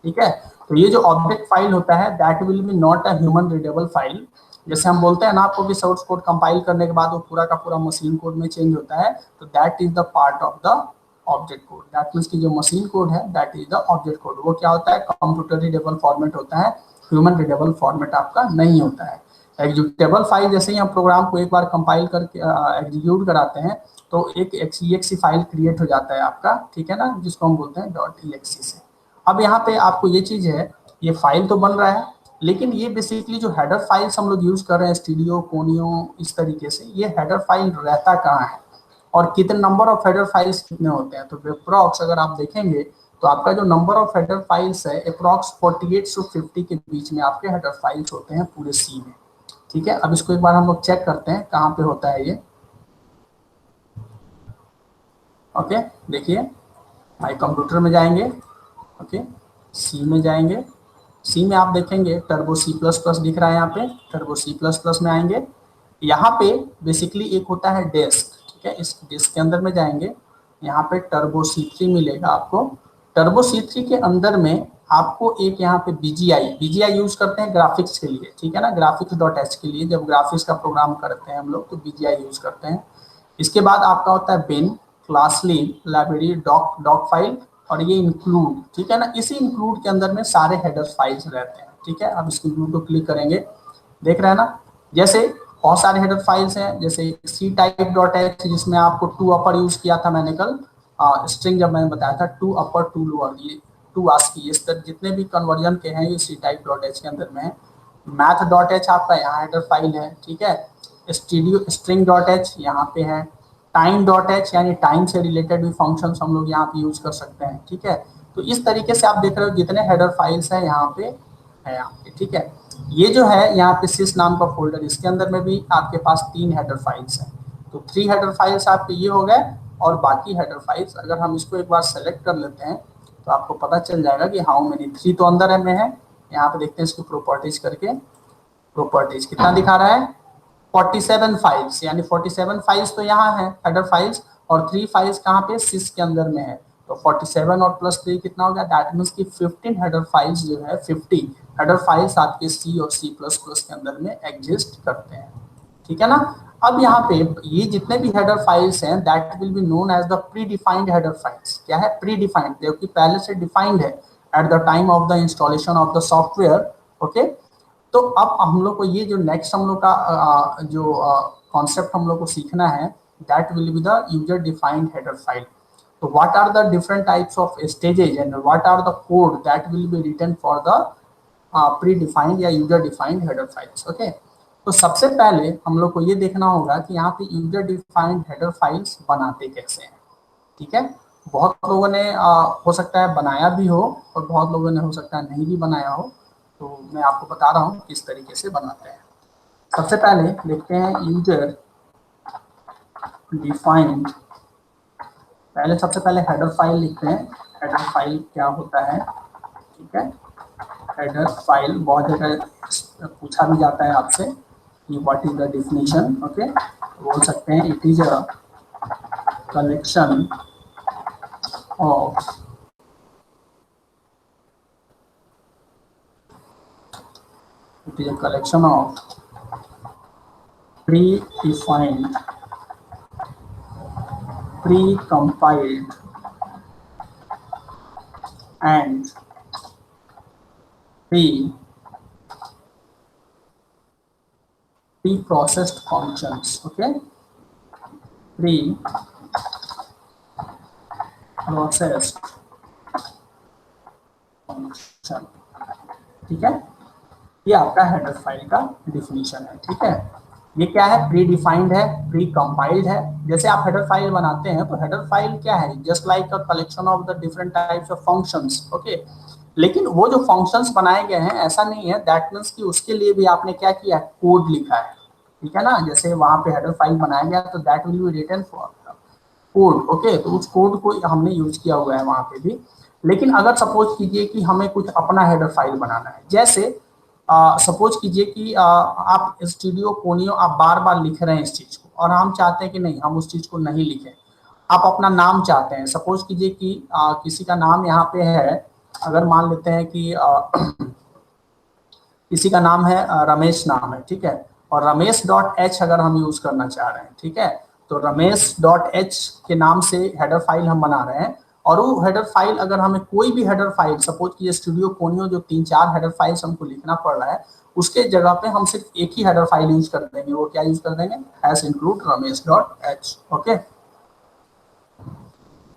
ठीक है। तो ये जो ऑब्जेक्ट फाइल होता है that will B not a human readable file, जैसे हम बोलते हैं ना आपको कि सोर्स कोड कंपाइल करने के बाद वो पूरा का पूरा मशीन कोड में चेंज होता है, तो that is the part of the object code, that means की जो मशीन कोड है that is the object code. वो क्या होता है कंप्यूटर रीडेबल फॉर्मेट होता है, ह्यूमन रीडेबल फॉर्मेट आपका नहीं होता है। एग्जीक्यूटेबल फाइल जैसे ही हम प्रोग्राम को एक बार कंपाइल करके एग्जीक्यूट कराते हैं तो एक exe फाइल क्रिएट हो जाता है आपका, ठीक है ना, जिसको हम बोलते हैं डॉट exe से। अब यहाँ पे आपको ये चीज है, ये फाइल तो बन रहा है, लेकिन ये बेसिकली जो हेडर फाइल्स हम लोग यूज कर रहे हैं स्टीडियो कोनियो इस तरीके से, ये हेडर फाइल रहता कहाँ है और कितने नंबर ऑफ हेडर फाइल्स कितने होते हैं, तो अप्रॉक्स अगर आप देखेंगे तो आपका जो नंबर ऑफ हेडर फाइल्स है अप्रॉक्स 48 से 50 के बीच में आपके हेडर फाइल्स होते हैं पूरे सी में, ठीक है। अब इसको एक बार हम लोग चेक करते हैं कहाँ पे होता है ये, ओके, देखिए माई कंप्यूटर में जाएंगे, ओके, सी में जाएंगे, सी में आप देखेंगे टर्बो सी प्लस प्लस दिख रहा है, यहाँ पे टर्बो सी प्लस प्लस में आएंगे, यहाँ पे बेसिकली एक होता है डेस्क, ठीक है, इस डेस्क के अंदर में जाएंगे, यहाँ पे टर्बो C3 मिलेगा आपको, टर्बो C3 के अंदर में आपको एक यहाँ पे बीजीआई यूज करते हैं ग्राफिक्स के लिए, ठीक है ना, graphics.h के लिए जब ग्राफिक्स का प्रोग्राम करते हैं हम लोग तो बीजीआई यूज करते हैं। इसके बाद आपका होता है bin, classlib, library, doc file और ये इंक्लूड, ठीक है ना, इसी इंक्लूड के अंदर में सारे हेडर फाइल्स रहते हैं, ठीक है। अब इसको इंक्लूड को क्लिक करेंगे, देख रहे हैं ना, जैसे बहुत सारे हेडर फाइल्स हैं, जैसे सी टाइप डॉट एच जिसमें आपको टू अपर यूज किया था मैंने कल, स्ट्रिंग जब मैंने बताया था टू अपर टू लोअर, ये टू ASCII, इस तरह जितने भी कन्वर्जन के हैं ये सी टाइप डॉट एच के अंदर में है। मैथ डॉट एच आपका यहाँ हेडर फाइल है, ठीक है। स्टूडियो स्ट्रिंग डॉट एच यहाँ पे है। टाइम डॉट एच यानी टाइम से रिलेटेड भी फंक्शन हम लोग यहाँ पे यूज कर सकते हैं, ठीक है। तो इस तरीके से आप देख रहे हो जितने हेडर फाइल्स हैं यहाँ पे है, यहाँ पे, ठीक है। ये जो है यहाँ पे सिस नाम का फोल्डर, इसके अंदर में भी आपके पास 3 हेडर फाइल्स हैं। तो 3 हेडर फाइल्स आपके ये हो गए, और बाकी हेडर फाइल्स अगर हम इसको एक बार सेलेक्ट कर लेते हैं तो आपको पता चल जाएगा कि हाउ मेनी 3 तो अंदर में है। यहाँ पे देखते हैं इसको प्रॉपर्टीज करके, प्रॉपर्टीज कितना दिखा रहा है 47 फाइल्स, यानी 47 फाइल्स तो यहाँ है हेडर फाइल्स, और 3 फाइल्स कहाँ पे सिस के अंदर में है। तो 47 और प्लस 3 कितना हो गया, दैट मीन्स कि 15 हेडर फाइल्स जो है 50 हेडर फाइल्स आपके सी और सी प्लस प्लस के अंदर में एग्जिस्ट करते हैं, ठीक है ना। अब यहाँ पे ये जितने भी हेडर फाइल्स हैं that will be known as the predefined header files. क्या है प्री डिफाइंड, क्योंकि पहले से डिफाइंड है at the time of the installation of the software, okay. तो अब हम लोग को ये जो नेक्स्ट हम लोग का जो कॉन्सेप्ट हम लोग को सीखना है that will be the user defined header file. तो what are the different types of stages and what are the code that will be written for the predefined या user defined header files, okay. तो सबसे पहले हम लोग को ये देखना होगा कि यहाँ पे यूजर डिफाइंड हेडर फाइल्स बनाते कैसे हैं, ठीक है। बहुत लोगों ने हो सकता है बनाया भी हो और बहुत लोगों ने हो सकता है नहीं भी बनाया हो, तो मैं आपको बता रहा हूँ किस तरीके से बनाते हैं। सबसे पहले देखते हैं यूजर डिफाइंड, पहले सबसे पहले हेडर फाइल लिखते हैं। हेडर फाइल क्या होता है, ठीक है। हेडर फाइल बहुत जगह पूछा भी जाता है आपसे कि what is the definition, okay. बोल सकते हैं it is a collection of predefined, pre-compiled and pre-processed functions, okay, pre-processed function, ठीक है। ये आपका हेडर फाइल का डिफिनीशन है, ठीक है। ये क्या है, प्री डिफाइंड है, प्री कंपाइल्ड है। जैसे आप हेडर फाइल बनाते हैं तो हेडर फाइल क्या है, just like a collection of the different types of functions, okay. लेकिन वो जो फंक्शंस बनाए गए हैं ऐसा नहीं है दैट मीन्स कि उसके लिए भी आपने क्या किया, कोड लिखा है, ठीक है ना। जैसे वहां पे हेडर फाइल बनाया गया तो that will be written for code, okay. तो उस कोड को हमने यूज किया हुआ है वहां पे भी। लेकिन अगर सपोज कीजिए कि हमें कुछ अपना हेडर फाइल बनाना है, जैसे सपोज कीजिए कि आप स्टूडियो कोनियो आप बार बार लिख रहे हैं इस चीज को, और हम चाहते हैं कि नहीं हम उस चीज को नहीं लिखें, आप अपना नाम चाहते हैं। सपोज कीजिए कि किसी का नाम यहाँ पे है, अगर मान लेते हैं कि किसी का नाम है रमेश नाम है, ठीक है। और रमेश डॉट एच अगर हम यूज करना चाह रहे हैं, ठीक है। तो रमेश डॉट एच के नाम से हेडर फाइल हम बना रहे हैं, और वो हेडर फाइल अगर हमें कोई भी हेडर फाइल सपोज कि स्टूडियो कोनियो जो 3-4 हेडर फाइल्स हमको लिखना पड़ रहा है, उसके जगह पे हम सिर्फ एक ही हेडर फाइल यूज कर देंगे। वो क्या यूज कर देंगे, hash include Ramesh dot h, okay.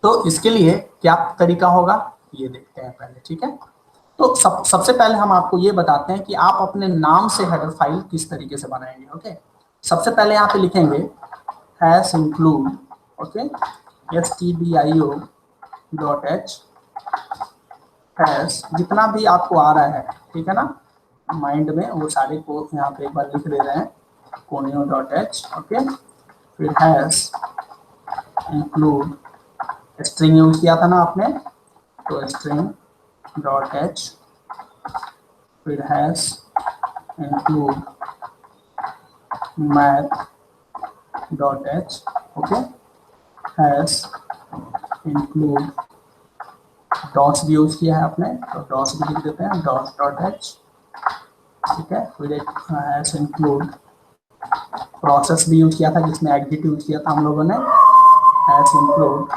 तो इसके लिए क्या तरीका होगा ये देखते हैं पहले, ठीक है। तो सबसे पहले हम आपको ये बताते हैं कि आप अपने नाम से हेडर फाइल किस तरीके से बनाएंगे, ओके। सबसे पहले यहाँ पे लिखेंगे hash include, okay, stdio dot H, hash जितना भी आपको आ रहा है, ठीक है ना, माइंड में वो सारे को यहाँ पे एक बार लिख दे रहे हैं, कोनियो डॉट एच, ओके। फिर हैश इंक्लूड, स्ट्रिंग यूज किया था ना आपने, तो स्ट्रिंग डॉट एच, फिर hash include math dot h, okay. Hash include dots भी यूज किया है आपने, तो डॉट्स भी लिख देते हैं, डॉट्स डॉट एच, ठीक है। फिर एक हैश इंक्लूड प्रोसेस भी यूज किया था जिसमें एग्जिट यूज किया था हम लोगों ने, hash include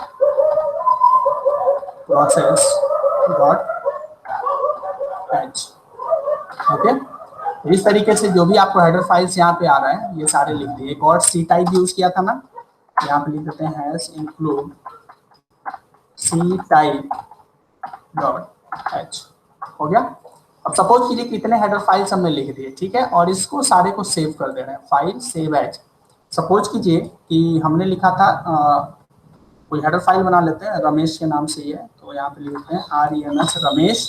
process dot h, okay. इस तरीके से जो भी आपको हेडर फाइल्स यहाँ पे आ रहा है ये सारे लिख दिए। एक और सी टाइप यूज किया था ना, यहाँ पे लिख देते हैं hash include c type dot h. हो गया। अब सपोज कीजिए कितने हेडर फाइल्स हमने लिख दिए, ठीक है, और इसको सारे को सेव कर दे रहे हैं, फाइल सेव एज। सपोज कीजिए कि हमने लिखा था कोई हेडर फाइल बना लेते हैं, रमेश के नाम से ही है, तो यहाँ पे लिखते हैं REMS रमेश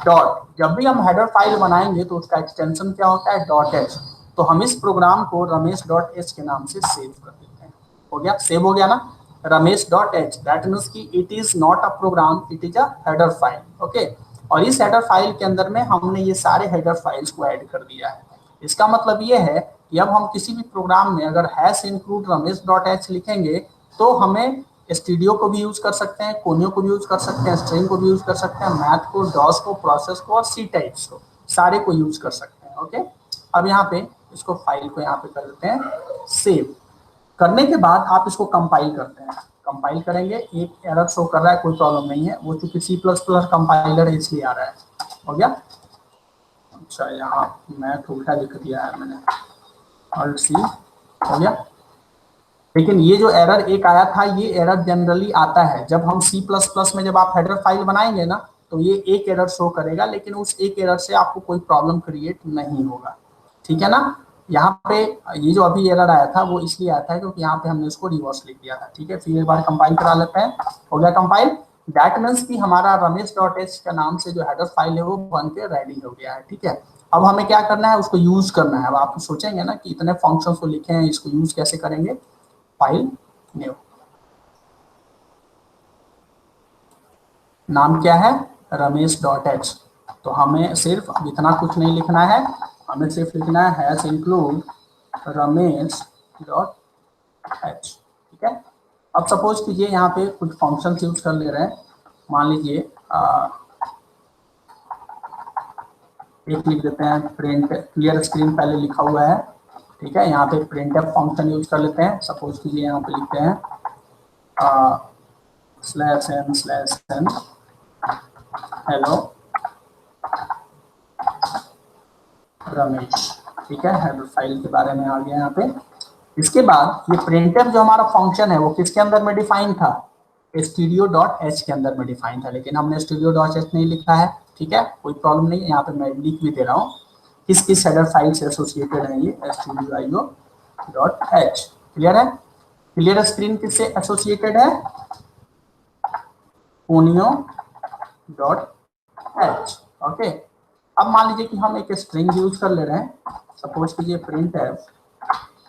डॉट। जब भी हम हेडर फाइल बनाएंगे तो उसका एक्सटेंशन क्या होता है, डॉट एच। तो हम इस प्रोग्राम को रमेश डॉट एच के नाम से सेव कर देते हैं। हो गया, सेव हो गया ना, Ramesh dot H. That means कि it is not a program, it is a header file. Okay, और इस हेडर फाइल के अंदर में हमने ये सारे हेडर फाइल्स को ऐड कर दिया है। इसका मतलब ये है कि अब हम किसी भी प्रोग्राम में अगर hash include Ramesh dot H लिखेंगे तो हमें स्टूडियो को भी यूज कर सकते हैं, कोनियो को भी यूज कर सकते हैं, स्ट्रिंग को भी यूज कर सकते हैं, मैथ को, डॉस को, प्रोसेस को और सी टाइप्स को, सारे को यूज कर सकते हैं। ओके, अब यहाँ पे इसको फाइल को यहाँ पे कर देते हैं सेव। करने के बाद आप इसको कंपाइल करते हैं, कंपाइल करेंगे, एक एरर शो कर रहा है, कोई प्रॉब्लम नहीं है, वो चूंकि C++ कंपाइलर है इसलिए आ रहा है। हो गया। अच्छा, यहाँ मैथ उल्टा लिख दिया है मैंने, ऑल्ट सी। हो गया। लेकिन ये जो एरर एक आया था, ये एरर जनरली आता है जब हम C++ में जब आप हेडर फाइल बनाएंगे ना, तो ये एक एरर शो करेगा, लेकिन उस एक एरर से आपको कोई प्रॉब्लम क्रिएट नहीं होगा। ठीक है ना। यहाँ पे ये जो अभी एरर आया था वो इसलिए आया था क्योंकि यहाँ पे हमने उसको रिवर्स लिख दिया था। ठीक है, फिर एक बार कंपाइल करा लेते हैं। हो गया कंपाइल। दैट मीन्स कि हमारा रमेश डॉट एच का नाम से जो हेडर फाइल है वो बन के रेडी हो गया है। ठीक है, अब हमें क्या करना है, उसको यूज करना है। अब आप सोचेंगे ना कि इतने फंक्शन को लिखे हैं, इसको यूज कैसे करेंगे। फाइल न्यू, नाम क्या है, रमेश डॉट एच। तो हमें सिर्फ इतना कुछ नहीं लिखना है, हमें सिर्फ लिखना है hash include Ramesh dot H. ठीक है। अब सपोज कीजिए यहाँ पे कुछ फंक्शन यूज कर ले रहे हैं, मान लीजिए एक लिख देते हैं प्रिंट क्लियर स्क्रीन, पहले लिखा हुआ है। ठीक है, यहाँ पे प्रिंट एफ फंक्शन यूज कर लेते हैं। सपोज कीजिए यहाँ पे लिखते हैं /n/n हेलो रमेश। ठीक है, हेडर फाइल के बारे में आ गया यहाँ पे। इसके बाद ये प्रिंटफ जो हमारा फंक्शन है वो किसके अंदर में डिफाइन था, स्टूडियो डॉट एच के अंदर में डिफाइन था, लेकिन हमने स्टूडियो डॉट एच नहीं लिखा है। ठीक है, कोई प्रॉब्लम नहीं है, यहाँ पे मैं लिख भी दे रहा हूँ किस किस हेडर फाइल से एसोसिएटेड है ये studio डॉट एच। क्लियर है, क्लियर स्क्रीन किससे एसोसिएटेड है, कोनियो डॉट एच। ओके, अब मान लीजिए कि हम एक स्ट्रिंग यूज कर ले रहे हैं। सपोज कीजिए प्रिंट एफ,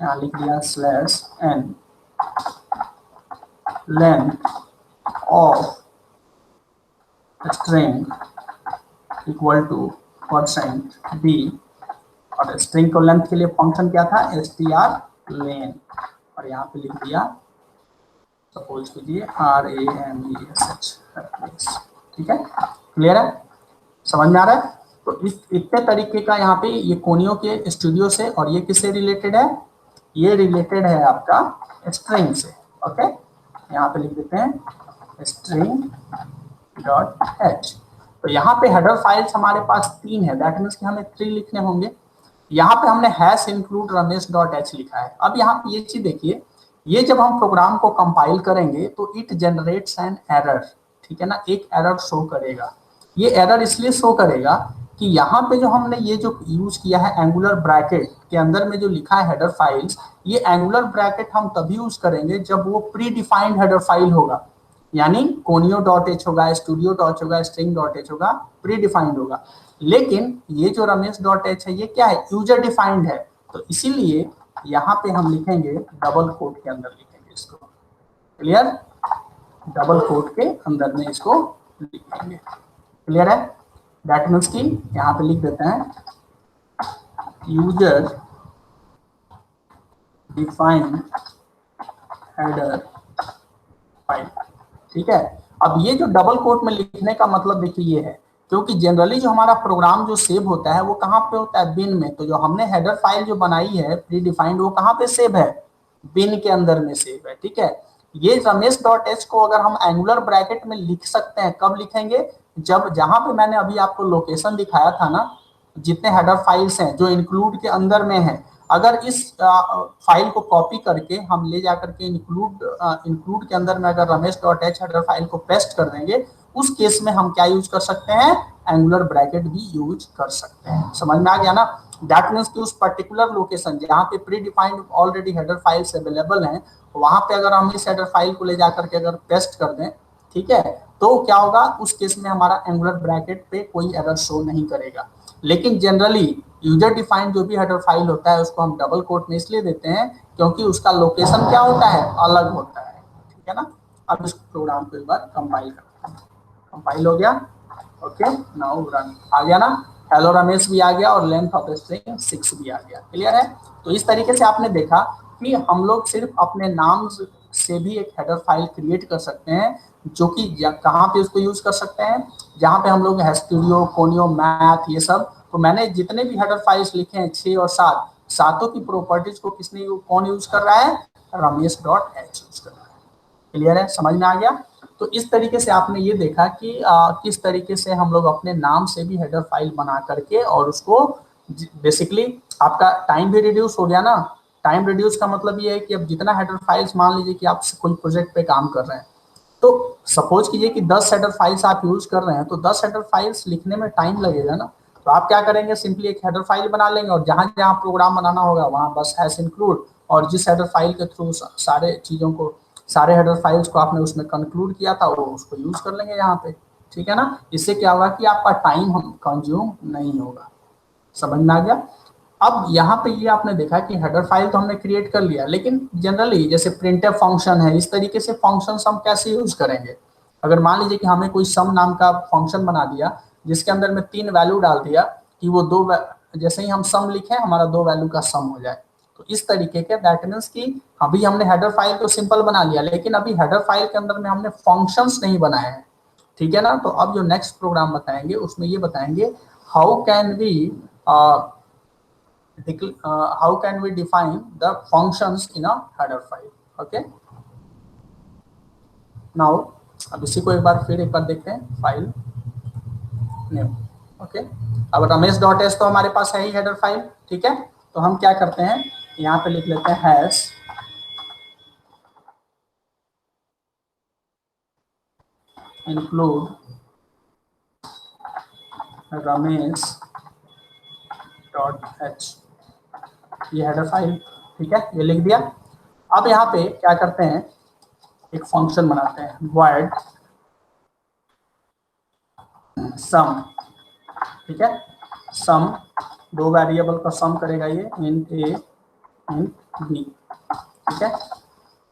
यहाँ लिख दिया /n length of string equal to %d, और स्ट्रिंग को लेंथ के लिए फंक्शन क्या था, strlen, और यहाँ पे लिख दिया सपोज कीजिए RAMESH। ठीक है, क्लियर है, समझ में आ रहा है। तो इस इतने तरीके का यहाँ पे ये कोनियो के स्टूडियो से, और ये किससे रिलेटेड है, ये रिलेटेड है आपका स्ट्रिंग से। ओके, यहाँ पे लिख देते हैं स्ट्रिंग डॉट एच। तो यहाँ पे हेडर फाइल्स हमारे पास 3 है, दैट मीन्स कि हमें 3 लिखने होंगे। यहाँ पे हमने hash include Ramesh dot H लिखा है। अब यहाँ पे ये चीज देखिए, ये जब हम प्रोग्राम को कंपाइल करेंगे तो इट जनरेट्स एन एरर। ठीक है ना, एक एरर शो करेगा। ये एरर इसलिए शो करेगा कि यहाँ पे जो हमने ये जो यूज किया है एंगुलर ब्रैकेट के अंदर में जो लिखा है हेडर फाइल्स, ये एंगुलर ब्रैकेट हम तभी यूज करेंगे जब वो प्री डिफाइंड हेडर फाइल होगा, यानी कोनियो डॉट एच होगा, स्टूडियो डॉट होगा, स्ट्रिंग डॉट एच होगा, प्री डिफाइंड होगा। लेकिन ये जो रमेश डॉट एच है ये क्या है, यूजर डिफाइंड है। तो इसीलिए यहाँ पे हम लिखेंगे डबल कोट के अंदर लिखेंगे इसको। क्लियर, डबल कोट के अंदर में इसको लिखेंगे। क्लियर है, दैट मीन्स कि यहाँ पे लिख देते हैं यूजर डिफाइंड हेडर फाइल। ठीक है, अब ये जो डबल कोट में लिखने का मतलब देखिए ये है, क्योंकि जनरली जो हमारा प्रोग्राम जो सेव होता है वो कहाँ पे होता है, बिन में। तो जो हमने हेडर फाइल जो बनाई है प्री डिफाइंड, वो कहाँ पे सेव है, बिन के अंदर में सेव है। ठीक है, ये रमेश डॉट एच को अगर हम एंगुलर ब्रैकेट में लिख सकते हैं, कब लिखेंगे, जब जहां पे मैंने अभी आपको लोकेशन दिखाया था ना, जितने हेडर फाइल्स हैं जो इंक्लूड के अंदर में है, अगर इस फाइल को कॉपी करके हम ले जाकर के इंक्लूड के अंदर में अगर Ramesh dot H header file को पेस्ट कर देंगे, उस केस में हम क्या यूज कर सकते हैं, एंगुलर ब्रैकेट भी यूज कर सकते हैं। समझ में आ गया ना? दैट मीन्स कि उस पर्टिकुलर लोकेशन जहाँ पे pre defined already header files available हैं, वहां पे अगर हम इस हेडर फाइल को ले जाकर के अगर पेस्ट कर दें, ठीक है, तो क्या होगा, उस केस में हमारा एंगुलर ब्रैकेट पे कोई एरर शो नहीं करेगा। लेकिन जनरली यूजर डिफाइंड जो भी हेडर फाइल होता है उसको हम डबल कोट में इसलिए देते हैं क्योंकि उसका लोकेशन क्या होता है, अलग होता है। ठीक है ना? अब इस प्रोग्राम को एक बार कंपाइल करते हैं। कंपाइल हो गया, ओके, नाउ रन। आ गया ना? हेलो रमेश भी आ गया और लेंथ ऑफ स्ट्रिंग 6 भी आ गया। क्लियर है? तो इस तरीके से आपने देखा कि हम लोग सिर्फ अपने नाम से भी एक हेडर फाइल क्रिएट कर सकते हैं, जो कि कहाँ पे उसको यूज कर सकते हैं, जहाँ पे हम लोग स्टूडियो, कोनियो, मैथ, ये सब। तो मैंने जितने भी हेडर फाइल्स लिखे हैं 6 और 7, सातों की प्रॉपर्टीज को कौन यूज कर रहा है, रमेश डॉट एच यूज कर रहा है। क्लियर है? समझ में आ गया? तो इस तरीके से आपने ये देखा कि किस तरीके से हम लोग अपने नाम से भी हेडर फाइल बना करके और उसको बेसिकली आपका टाइम भी रिड्यूस हो गया ना। टाइम रिड्यूस का मतलब ये है कि अब जितना हेडर फाइल्स, मान लीजिए कि आप कोई प्रोजेक्ट पे काम कर रहे हैं, तो सपोज कीजिए कि 10 हेडर फाइल्स आप यूज कर रहे हैं, तो 10 हेडर फाइल्स लिखने में टाइम लगेगा ना। तो आप क्या करेंगे, सिंपली एक हेडर फाइल बना लेंगे और जहां जहां प्रोग्राम बनाना होगा वहां बस हैश इंक्लूड, और जिस हेडर फाइल के थ्रू सारे चीजों को, सारे हेडर फाइल्स को आपने उसमें कंक्लूड किया था, वो उसको यूज कर लेंगे यहाँ पे। ठीक है ना? इससे क्या होगा कि आपका टाइम कंज्यूम नहीं होगा। समझ में आ गया? अब यहाँ पे ये आपने देखा कि हेडर फाइल तो हमने क्रिएट कर लिया, लेकिन जनरली जैसे प्रिंटफ फंक्शन है, इस तरीके से फंक्शंस हम कैसे यूज करेंगे। अगर मान लीजिए कि हमें कोई सम नाम का फंक्शन बना दिया जिसके अंदर में 3 वैल्यू डाल दिया कि वो जैसे ही हम सम लिखे हमारा 2 वैल्यू का सम हो जाए, तो इस तरीके के, दैट मीन्स कि अभी हमने हेडर फाइल तो सिंपल बना लिया, लेकिन अभी हेडर फाइल के अंदर में हमने फंक्शंस नहीं बनाए हैं। ठीक है ना? तो अब जो नेक्स्ट प्रोग्राम बताएंगे उसमें ये बताएंगे how can we how can we define the functions in a header file. Okay, now अब इसी को एक बार देखते हैं, फाइल न्यू। ओके, अब रमेश डॉट एस तो हमारे पास है ही हेडर फाइल। ठीक है, तो हम क्या करते हैं, यहाँ पे लिख लेते हैं hash include Ramesh dot H, ये हेडर फाइल। ठीक है, ये लिख दिया। अब यहाँ पे क्या करते हैं, एक फंक्शन बनाते हैं void सम। ठीक है, सम, 2 वेरिएबल का सम करेगा ये, इंट ए इंट बी। ठीक है,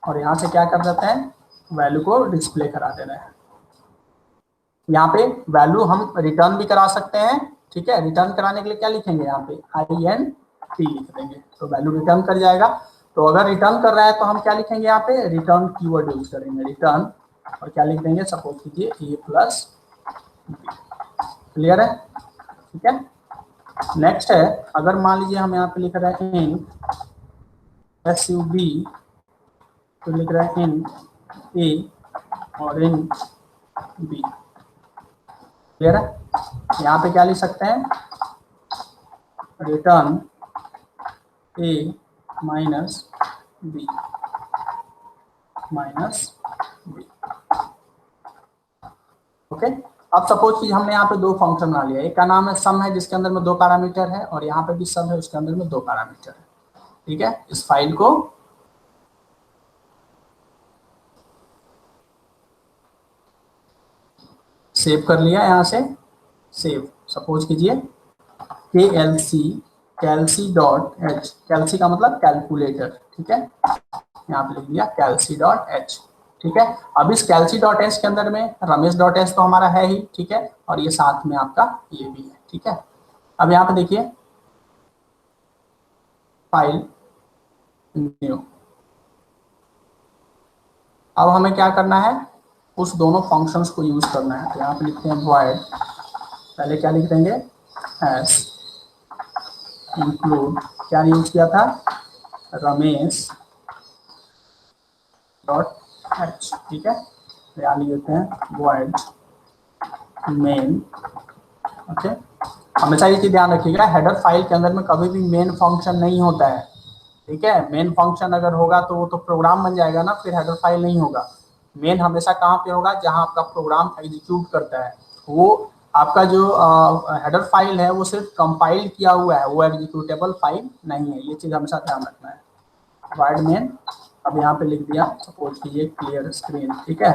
और यहाँ से क्या कर देते हैं, वैल्यू को डिस्प्ले करा दे रहे हैं। यहाँ पे वैल्यू हम रिटर्न भी करा सकते हैं। ठीक है, रिटर्न कराने के लिए क्या लिखेंगे, यहाँ पे INT लिख देंगे तो वैल्यू रिटर्न कर जाएगा। तो अगर रिटर्न कर रहा है तो हम क्या लिखेंगे, यहाँ पे रिटर्न कीवर्ड यूज करेंगे, रिटर्न, और क्या लिख देंगे, सपोज कीजिए A प्लस B। क्लियर है? ठीक है, नेक्स्ट है, अगर मान लीजिए हम यहाँ पे लिख रहे हैं इन SUB, तो लिख रहे हैं इन A और इन B। क्लियर है? यहाँ पे क्या लिख सकते हैं, return A minus B minus B। Okay, अब सपोज कि हमने यहाँ पे 2 फंक्शन बना लिया, एक का नाम है सम है जिसके अंदर में 2 पैरामीटर है, और यहाँ पे भी सम है उसके अंदर में 2 पैरामीटर है। ठीक है, इस फाइल को सेव कर लिया, यहाँ से सेव, सपोज कीजिए कैलसी डॉट एच, कैलसी का मतलब कैलकुलेटर। ठीक है, यहाँ पे लिख दिया कैलसी डॉट एच। ठीक है, अब इस कैलसी डॉट एच के अंदर में रमेश डॉट एच तो हमारा है ही। ठीक है, और ये साथ में आपका ये भी है। ठीक है, अब यहाँ पे देखिए फाइल न्यू। अब हमें क्या करना है, उस दोनों फंक्शंस को यूज करना है। तो यहाँ पे लिखते हैं void, पहले क्या लिख देंगे, हैश इंक्लूड, क्या यूज किया था, रमेश डॉट एच। ठीक है, यहाँ लिख देते हैं void मेन। ओके, हमेशा ये चीज ध्यान रखिएगा, हेडर फाइल के अंदर में कभी भी मेन फंक्शन नहीं होता है। ठीक है, मेन फंक्शन अगर होगा तो वो तो प्रोग्राम बन जाएगा ना, फिर हेडर फाइल नहीं होगा। मेन हमेशा कहाँ पे होगा, जहाँ आपका प्रोग्राम एग्जीक्यूट करता है। वो आपका जो हेडर फाइल है वो सिर्फ कंपाइल किया हुआ है, वो एग्जीक्यूटेबल फाइल नहीं है। ये चीज़ हमेशा ध्यान रखना है। वाइड मेन, अब यहाँ पे लिख दिया सपोज कीजिए क्लियर स्क्रीन, ठीक है।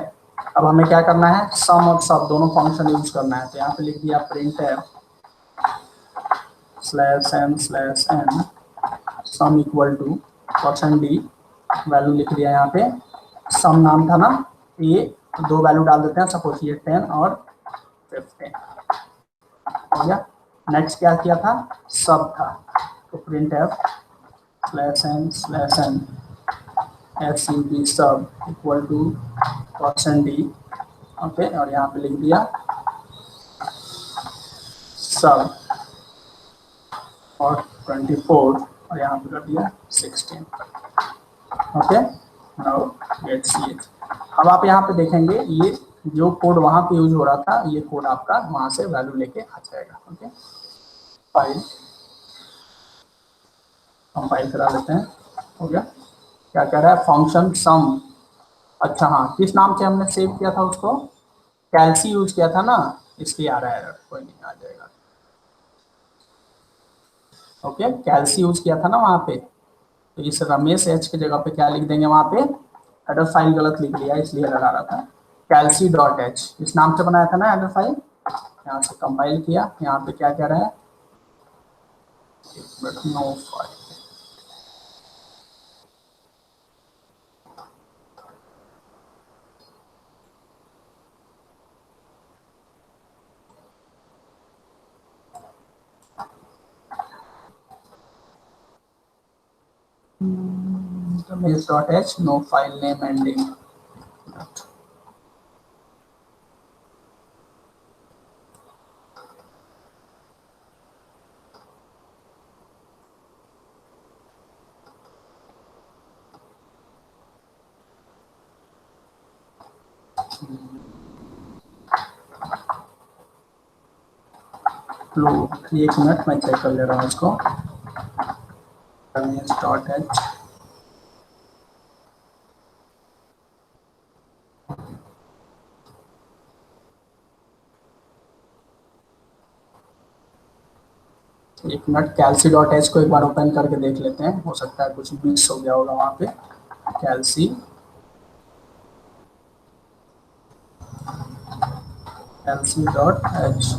अब हमें क्या करना है, सम और सब दोनों फंक्शन यूज करना है। तो यहाँ पे लिख दिया प्रिंट है /n/n sum equal to %d, value लिख दिया यहाँ पे। सम नाम था ना, ये दो वैल्यू डाल देते हैं, सपोज ये 10 और 15 हो गया। नेक्स्ट क्या किया था, सब था, तो प्रिंट है /n/n sub सब इक्वल टू %d, ओके। और यहाँ पे लिख दिया सब और 24 और यहाँ पे कर दिया 16, okay. Now let's see it. अब आप यहाँ पे देखेंगे ये जो कोड वहाँ पे यूज हो रहा था, ये कोड आपका वहाँ से वैल्यू लेके आ जाएगा, ओके। फाइल कंपाइल करा लेते हैं, हो गया। क्या कह रहा है, फंक्शन सम, अच्छा हाँ, किस नाम से हमने सेव किया था उसको, कैल्सी यूज किया था ना, इसलिए आ रहा है एरर, कोई नहीं, आ जाएगा। ओके, कैल्सी यूज किया था ना वहाँ पे, तो इस रमेश एच की जगह पे क्या लिख देंगे, वहाँ पे हेडर फाइल गलत लिख लिया, इसलिए एरर आ रहा था। कैल्सी डॉट एच इस नाम से बनाया था ना हेडर फाइल, यहाँ से कंपाइल किया। यहाँ पे क्या कह रहा है, no file, Ramesh dot H no file name ending. लो एक मिनट, मैं चेक कर ले रहा हूँ इसको। रमेश डॉट एच, एक मिनट, कैल्सी डॉट एच को एक बार ओपन करके देख लेते हैं, हो सकता है कुछ मिस हो गया होगा वहाँ पे। कैल्सी कैल्सी डॉट एच,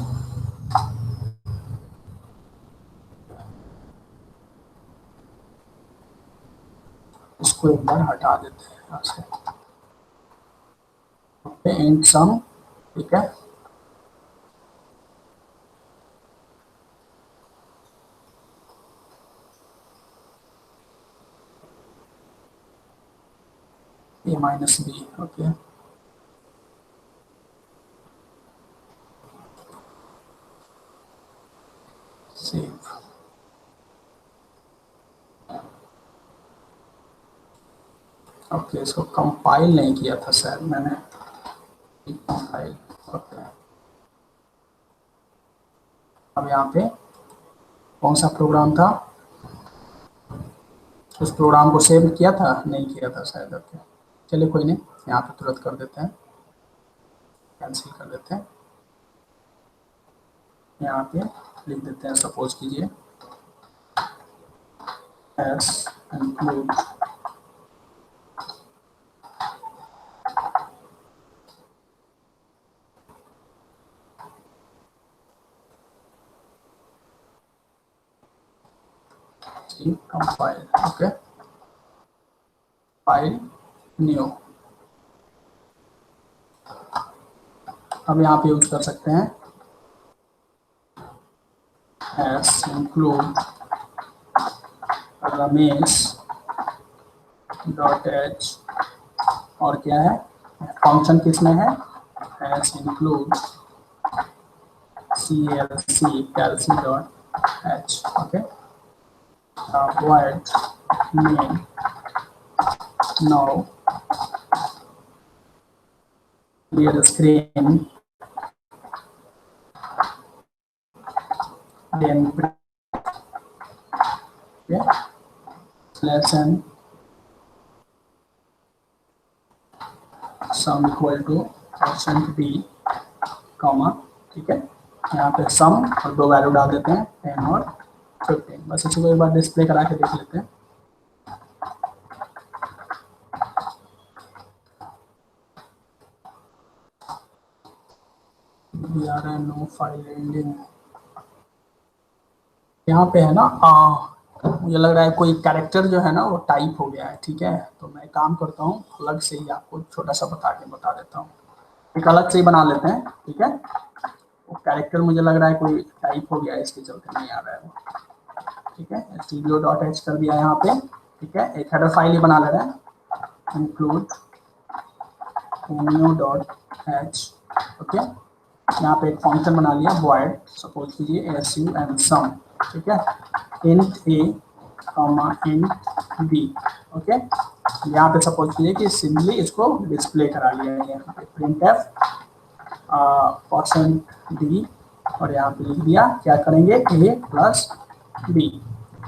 इसको एक बार हटा देते हैं यहाँ से, एंड सम, ठीक है। A-B, okay. Save, okay. इसको कंपाइल नहीं किया था शायद मैंने, कंपाइल, ओके। अब यहाँ पे कौन सा प्रोग्राम था, उस प्रोग्राम को सेव किया था, नहीं किया था शायद, ओके। चलिए कोई नहीं, यहाँ पे तुरंत कर देते हैं, कैंसिल कर देते हैं। यहाँ पे लिख देते हैं, सपोज कीजिए s include compile, okay. File new, अब यहाँ पे यूज कर सकते हैं s include Ramesh dot h, और क्या है, फंक्शन किसमें है, एस इंक्लूड CLC कैल्सी dot h, okay. void main now clear screen, then /n sum equal to %d comma, ठीक है, यहाँ पे सम और दो वैल्यू डाल देते हैं 10 और 15। बस इसी को एक बार डिस्प्ले करा के देख लेते हैं। नो फाइल एंडिंग यहाँ पे है ना, मुझे लग रहा है कोई कैरेक्टर जो है ना वो टाइप हो गया है, ठीक है। तो मैं काम करता हूँ अलग से ही आपको छोटा सा बता देता हूँ, एक अलग से ही बना लेते हैं, ठीक है। वो कैरेक्टर मुझे लग रहा है कोई टाइप हो गया है, इसके चलते नहीं आ रहा है वो, ठीक है। studio.h कर दिया यहाँ पे, ठीक है। एक हेडर फाइल ही बना ले रहे हैं, include tonio.h, ओके। यहाँ पे एक फंक्शन बना लिया void, सपोज कीजिए sum, ठीक है, int a int b, okay. यहाँ पे सपोज कीजिए कि सिंपली इसको डिस्प्ले करा लिया है, यहाँ पे printf %d और यहाँ पे लिख दिया क्या करेंगे a प्लस b।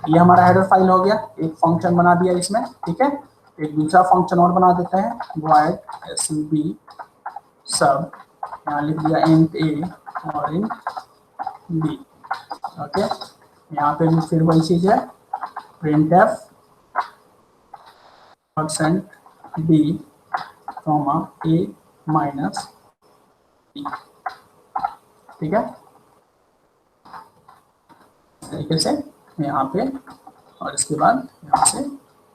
ये हमारा हेडर फाइल हो गया, एक फंक्शन बना दिया इसमें, ठीक है। एक दूसरा फंक्शन और बना देते हैं void sub सब, यहाँ लिख दिया int a और int b, ओके। यहाँ पे भी फिर वही चीज है printf %d comma a minus b, ठीक है, इस तरीके से यहाँ पे, और इसके बाद यहाँ से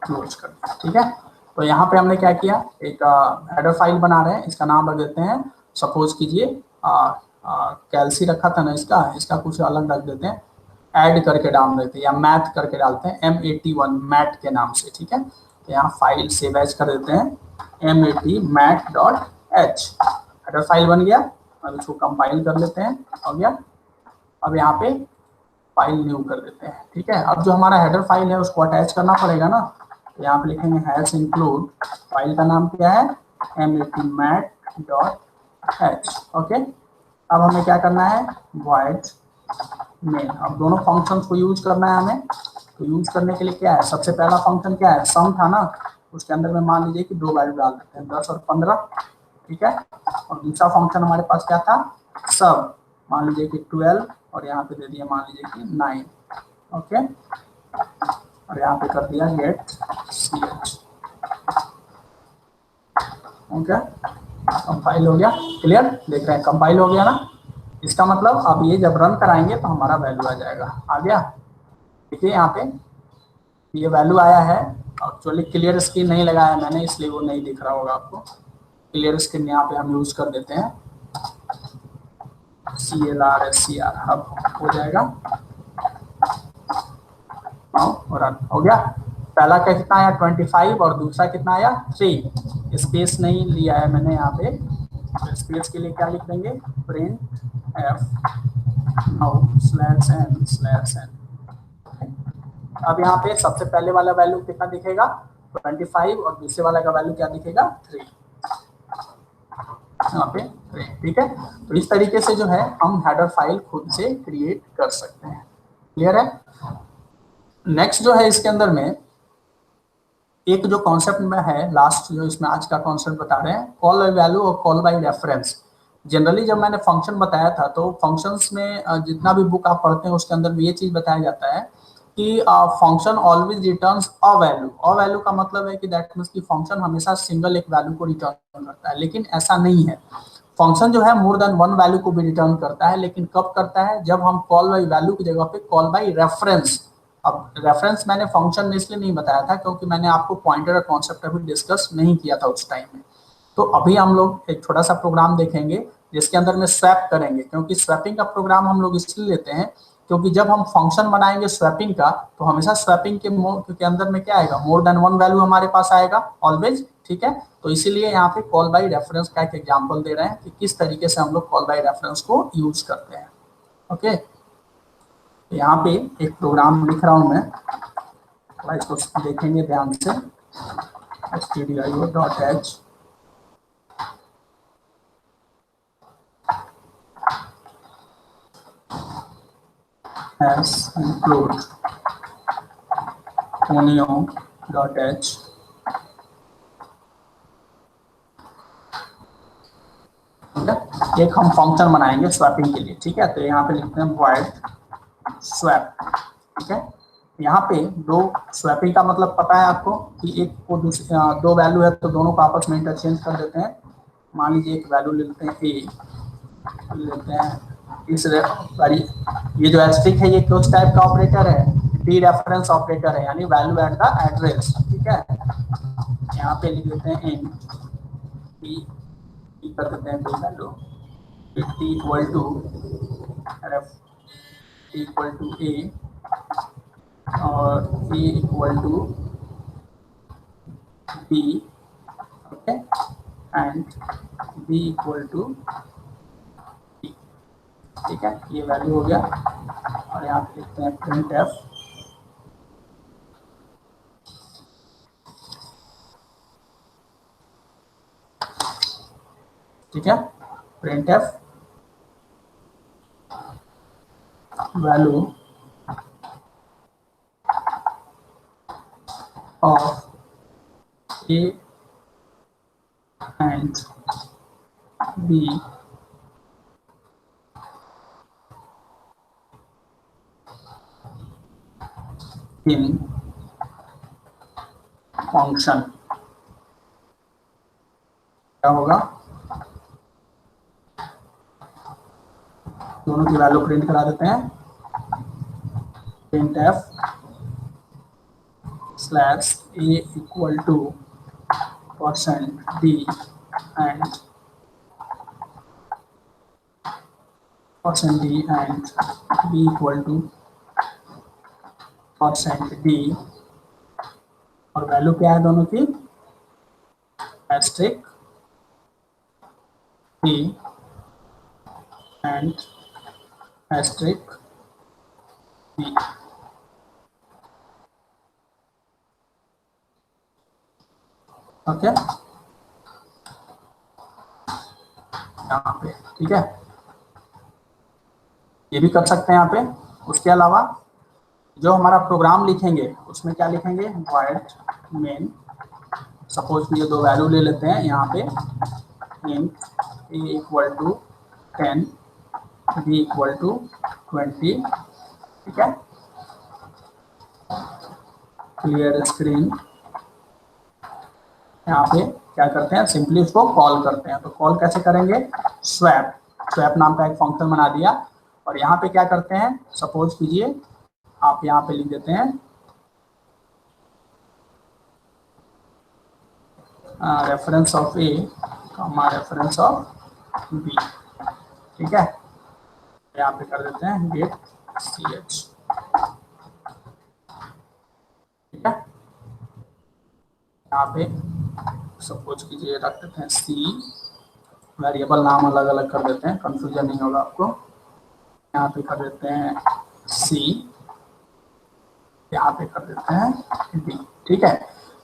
क्लोज कर दिया, ठीक है। तो यहाँ पे हमने क्या किया, एक हेडर फाइल बना रहे हैं, इसका नाम रख देते हैं, सपोज कीजिए कैल्सी रखा था ना, इसका कुछ अलग रख देते हैं, ऐड करके डाल देते हैं या मैथ करके डालते हैं M81 मैथ के नाम से, ठीक है। तो यहाँ फाइल सेव एज कर देते हैं M80 math.h, हेडर फाइल बन गया। अब इसको कंपाइल कर लेते हैं, हो गया। अब यहाँ पे फाइल न्यू कर देते हैं, ठीक है। अब जो हमारा हेडर फाइल है उसको अटैच करना पड़ेगा ना, तो यहाँ पे लिखेंगे हैश इंक्लूड, फाइल का नाम क्या है M80 math.h, ओके। अब हमें क्या करना है void main, अब दोनों फंक्शंस को यूज करना है हमें। तो यूज करने के लिए क्या है, सबसे पहला फंक्शन क्या है, सम था ना, उसके अंदर में मान लीजिए कि दो वैल्यू डाल देते हैं 10 और 15, ठीक है। और दूसरा फंक्शन हमारे पास क्या था सब, मान लीजिए कि 12 और यहाँ पे दे दिया मान लीजिए कि 9, ओके। और यहाँ पे कर दिया गेट ch, ओके। कंपाइल हो गया, क्लियर, देख रहे हैं कंपाइल हो गया ना। इसका मतलब अब ये जब रन कराएंगे तो हमारा वैल्यू आ जाएगा, आ गया। देखिए यहाँ पे ये वैल्यू आया है। एक्चुअली क्लियर स्क्रीन नहीं लगाया मैंने, इसलिए वो नहीं दिख रहा होगा आपको। क्लियर स्क्रीन यहाँ पे हम यूज कर देते हैं, CLR अब हो जाएगा, और रन हो गया। पहला का कितना आया 25 और दूसरा कितना आया 3, स्पेस नहीं लिया है मैंने यहाँ पे, तो स्पेस के लिए क्या लिख देंगे printf now/n/n। अब यहाँ पे सबसे पहले वाला वैल्यू कितना दिखेगा 25 और दूसरे वाला का वैल्यू क्या दिखेगा 3, यहाँ पे 3, ठीक है। तो इस तरीके से जो है हम हेडर फाइल खुद से क्रिएट कर सकते हैं, क्लियर है। नेक्स्ट जो है इसके अंदर में एक जो कॉन्सेप्ट में है, लास्ट जो इसमें आज का कॉन्सेप्ट बता रहे हैं, कॉल बाय वैल्यू और कॉल बाय रेफरेंस। जनरली जब मैंने फंक्शन बताया था तो फंक्शंस में जितना भी बुक आप पढ़ते हैं उसके अंदर में ये चीज बताया जाता है कि function always returns a value. A value का मतलब है कि दैट मींस कि फंक्शन हमेशा सिंगल एक वैल्यू को रिटर्न करता है, लेकिन ऐसा नहीं है। फंक्शन जो है मोर देन वन वैल्यू को भी रिटर्न करता है, लेकिन कब करता है, जब हम कॉल बाय वैल्यू की जगह पे कॉल बाय रेफरेंस। अब रेफरेंस मैंने फंक्शन में इसलिए नहीं बताया था क्योंकि मैंने आपको पॉइंटर का कॉन्सेप्ट अभी डिस्कस नहीं किया था उस टाइम में। तो अभी हम लोग एक छोटा सा प्रोग्राम देखेंगे जिसके अंदर में स्वैप करेंगे, क्योंकि स्वैपिंग का प्रोग्राम हम लोग इसलिए लेते हैं क्योंकि जब हम फंक्शन बनाएंगे स्वैपिंग का तो हमेशा स्वैपिंग के अंदर में क्या आएगा, मोर देन वन वैल्यू हमारे पास आएगा ऑलवेज, ठीक है। तो इसीलिए यहाँ पे कॉल बाय रेफरेंस का एक एग्जांपल दे रहे हैं कि किस तरीके से हम लोग कॉल बाय रेफरेंस को यूज करते हैं, ओके। यहाँ पे एक प्रोग्राम लिख रहा हूँ मैं, इसको देखेंगे ध्यान से, stdio.h has include tonio.h एक हम फंक्शन बनाएंगे स्वैपिंग के लिए, ठीक है। तो यहाँ पे लिखते हैं void swap, ठीक है। यहाँ पे दो, स्वैपिंग का मतलब पता है आपको कि एक को दूसरे दो वैल्यू है तो दोनों को आपस में इंटरचेंज कर देते हैं। मान लीजिए एक वैल्यू ले लेते हैं ए, लेते हैं इस सॉरी, ये जो एस्ट्रिक है ये किस टाइप का ऑपरेटर है, डी रेफरेंस ऑपरेटर है, यानी वैल्यू एट द एड्रेस, ठीक है। यहाँ पे लिख देते हैं इन डी, कर देते हैं कोई value T equal to ref equal to A और A equal to B, okay, and B equal to B, ठीक है। ये वैल्यू हो गया। और यहाँ पे लिखते हैं प्रिंट एफ, ठीक है, print f value of a and b in function, क्या होगा, दोनों की वैल्यू प्रिंट करा देते हैं, print f slash a equal to percent d and percent d and B equal to percent d, और वैल्यू क्या है दोनों की, asterisk d and asterisk b, okay, यहाँ पे, ठीक है। ये भी कर सकते हैं यहाँ पे। उसके अलावा जो हमारा प्रोग्राम लिखेंगे उसमें क्या लिखेंगे, void main, सपोज ये दो वैल्यू ले लेते हैं यहाँ पे, int a equal to 10 b equal to 20, ठीक है। क्लियर स्क्रीन, यहाँ पे क्या करते हैं, सिंपली उसको कॉल करते हैं। तो कॉल कैसे करेंगे, स्वैप, स्वैप नाम का एक फंक्शन बना दिया, और यहाँ पे क्या करते हैं, सपोज कीजिए आप यहाँ पे लिख देते हैं reference of a comma reference of b, ठीक है। यहाँ पे कर देते हैं गेट सी एच, ठीक है। यहाँ पे सपोज कीजिए रख देते हैं सी, वेरिएबल नाम अलग अलग कर देते हैं, कंफ्यूजन नहीं होगा आपको। यहाँ पे कर देते हैं सी, यहाँ पे कर देते हैं डी, ठीक है।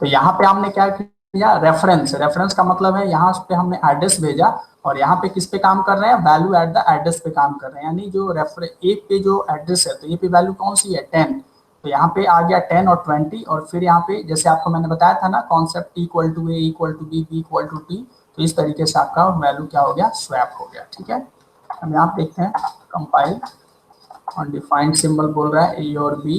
तो यहाँ पे हमने क्या किया, रेफरेंस, रेफरेंस का मतलब है यहाँ पे हमने एड्रेस भेजा, और यहाँ पे किस पे काम कर रहे हैं, वैल्यू एट द एड्रेस पे काम कर रहे हैं, यानी जो रेफर एक पे जो एड्रेस है तो ये पे वैल्यू कौन सी है 10, तो यहाँ पे आ गया 10 और 20, और फिर यहाँ पे जैसे आपको मैंने बताया था ना concept equal to a equal to b, b equal to t, तो इस तरीके से आपका वैल्यू क्या हो गया, स्वैप हो गया, ठीक है। अब यहाँ पे देखते हैं कंपाइल, अनडिफाइंड सिंबल बोल रहा है ए और बी,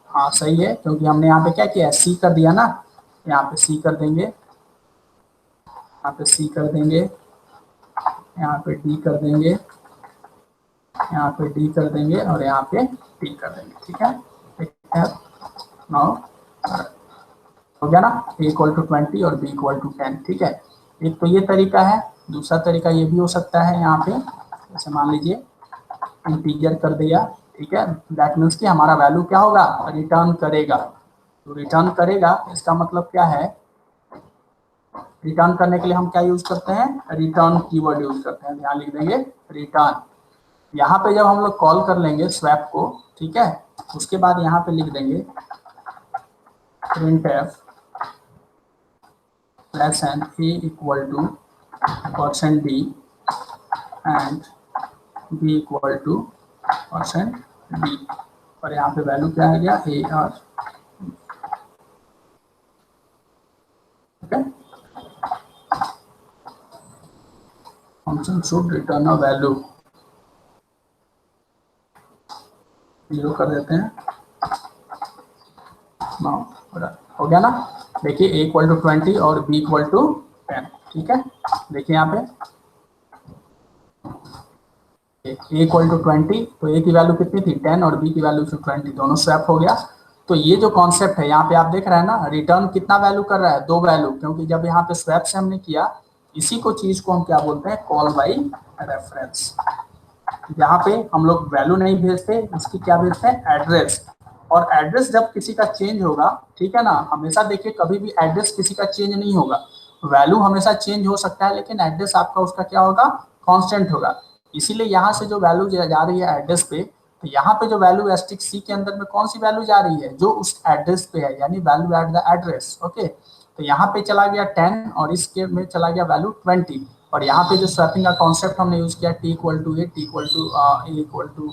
हाँ सही है, क्योंकि हमने यहाँ पे क्या किया, सी कर दिया ना, यहाँ पे सी कर देंगे, यहाँ पे सी कर देंगे, यहाँ पे डी कर देंगे, यहाँ पे डी कर देंगे, और यहाँ पे टी कर देंगे, ठीक है। नाउ हो गया ना, ए इक्वल टू 20 और बी इक्वल टू 10, ठीक है। एक तो ये तरीका है, दूसरा तरीका ये भी हो सकता है, यहाँ पे जैसे मान लीजिए इंटीजर कर दिया, ठीक है, दैट मीन्स कि हमारा वैल्यू क्या होगा, रिटर्न करेगा। तो रिटर्न करेगा इसका मतलब क्या है, रिटर्न करने के लिए हम क्या यूज करते हैं, रिटर्न कीवर्ड यूज करते हैं, यहाँ लिख देंगे रिटर्न। यहाँ पे जब हम लोग कॉल कर लेंगे स्वैप को, ठीक है, उसके बाद यहाँ पे लिख देंगे printf less than a equal to percent d and b equal to percent b, और यहाँ पे वैल्यू क्या आ गया, ए आर, ठीक है। Function should return a value, 0 कर देते हैं ना, हो गया ना। देखिए a इक्वल टू 20 और b इक्वल टू 10, ठीक है। देखिए यहाँ पे a इक्वल टू 20, तो a की वैल्यू कितनी थी 10 और b की वैल्यू 20, दोनों स्वैप हो गया। तो ये जो कॉन्सेप्ट है यहाँ पे आप देख रहे हैं ना, रिटर्न कितना वैल्यू कर रहा है, 2 वैल्यू, क्योंकि जब यहाँ पे स्वैप से हमने किया, इसी को चीज को हम क्या बोलते हैं, कॉल बाई रेफरेंस। यहाँ पे हम लोग वैल्यू नहीं भेजते, इसकी क्या भेजते हैं, एड्रेस। और एड्रेस जब किसी का चेंज होगा, ठीक है ना, हमेशा देखिए कभी भी एड्रेस किसी का चेंज नहीं होगा, वैल्यू हमेशा चेंज हो सकता है, लेकिन एड्रेस आपका उसका क्या होगा, कांस्टेंट होगा। इसीलिए यहाँ से जो वैल्यू जा रही है एड्रेस पे, तो यहाँ पे जो वैल्यू एस्टिक सी के अंदर में कौन सी वैल्यू जा रही है, जो उस एड्रेस पे है, यानी value at the address. Okay, तो यहाँ पे चला गया 10 और इसके में चला गया वैल्यू 20। और यहाँ पे जो स्वैपिंग का कॉन्सेप्ट हमने यूज किया, t equal to a, t equal to a equal to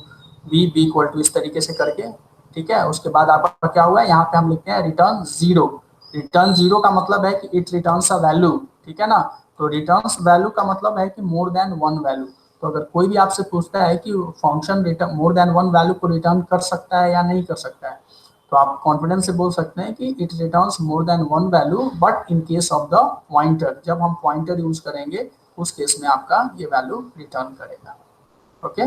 b, b equal to, इस तरीके से करके, ठीक है। उसके बाद आपका क्या हुआ है, यहाँ पे हम लिखते हैं रिटर्न 0। रिटर्न 0 का मतलब है कि इट रिटर्न्स अ वैल्यू, ठीक है ना। तो रिटर्न्स वैल्यू का मतलब है कि मोर देन 1 वैल्यू। तो अगर कोई भी आपसे पूछता है कि function return more than 1 value को रिटर्न कर सकता है या नहीं कर सकता है, तो आप कॉन्फिडेंस से बोल सकते हैं कि it returns more than 1 value, but in case of the pointer, जब हम पॉइंटर यूज करेंगे उस केस में आपका ये वैल्यू रिटर्न करेगा। ओके।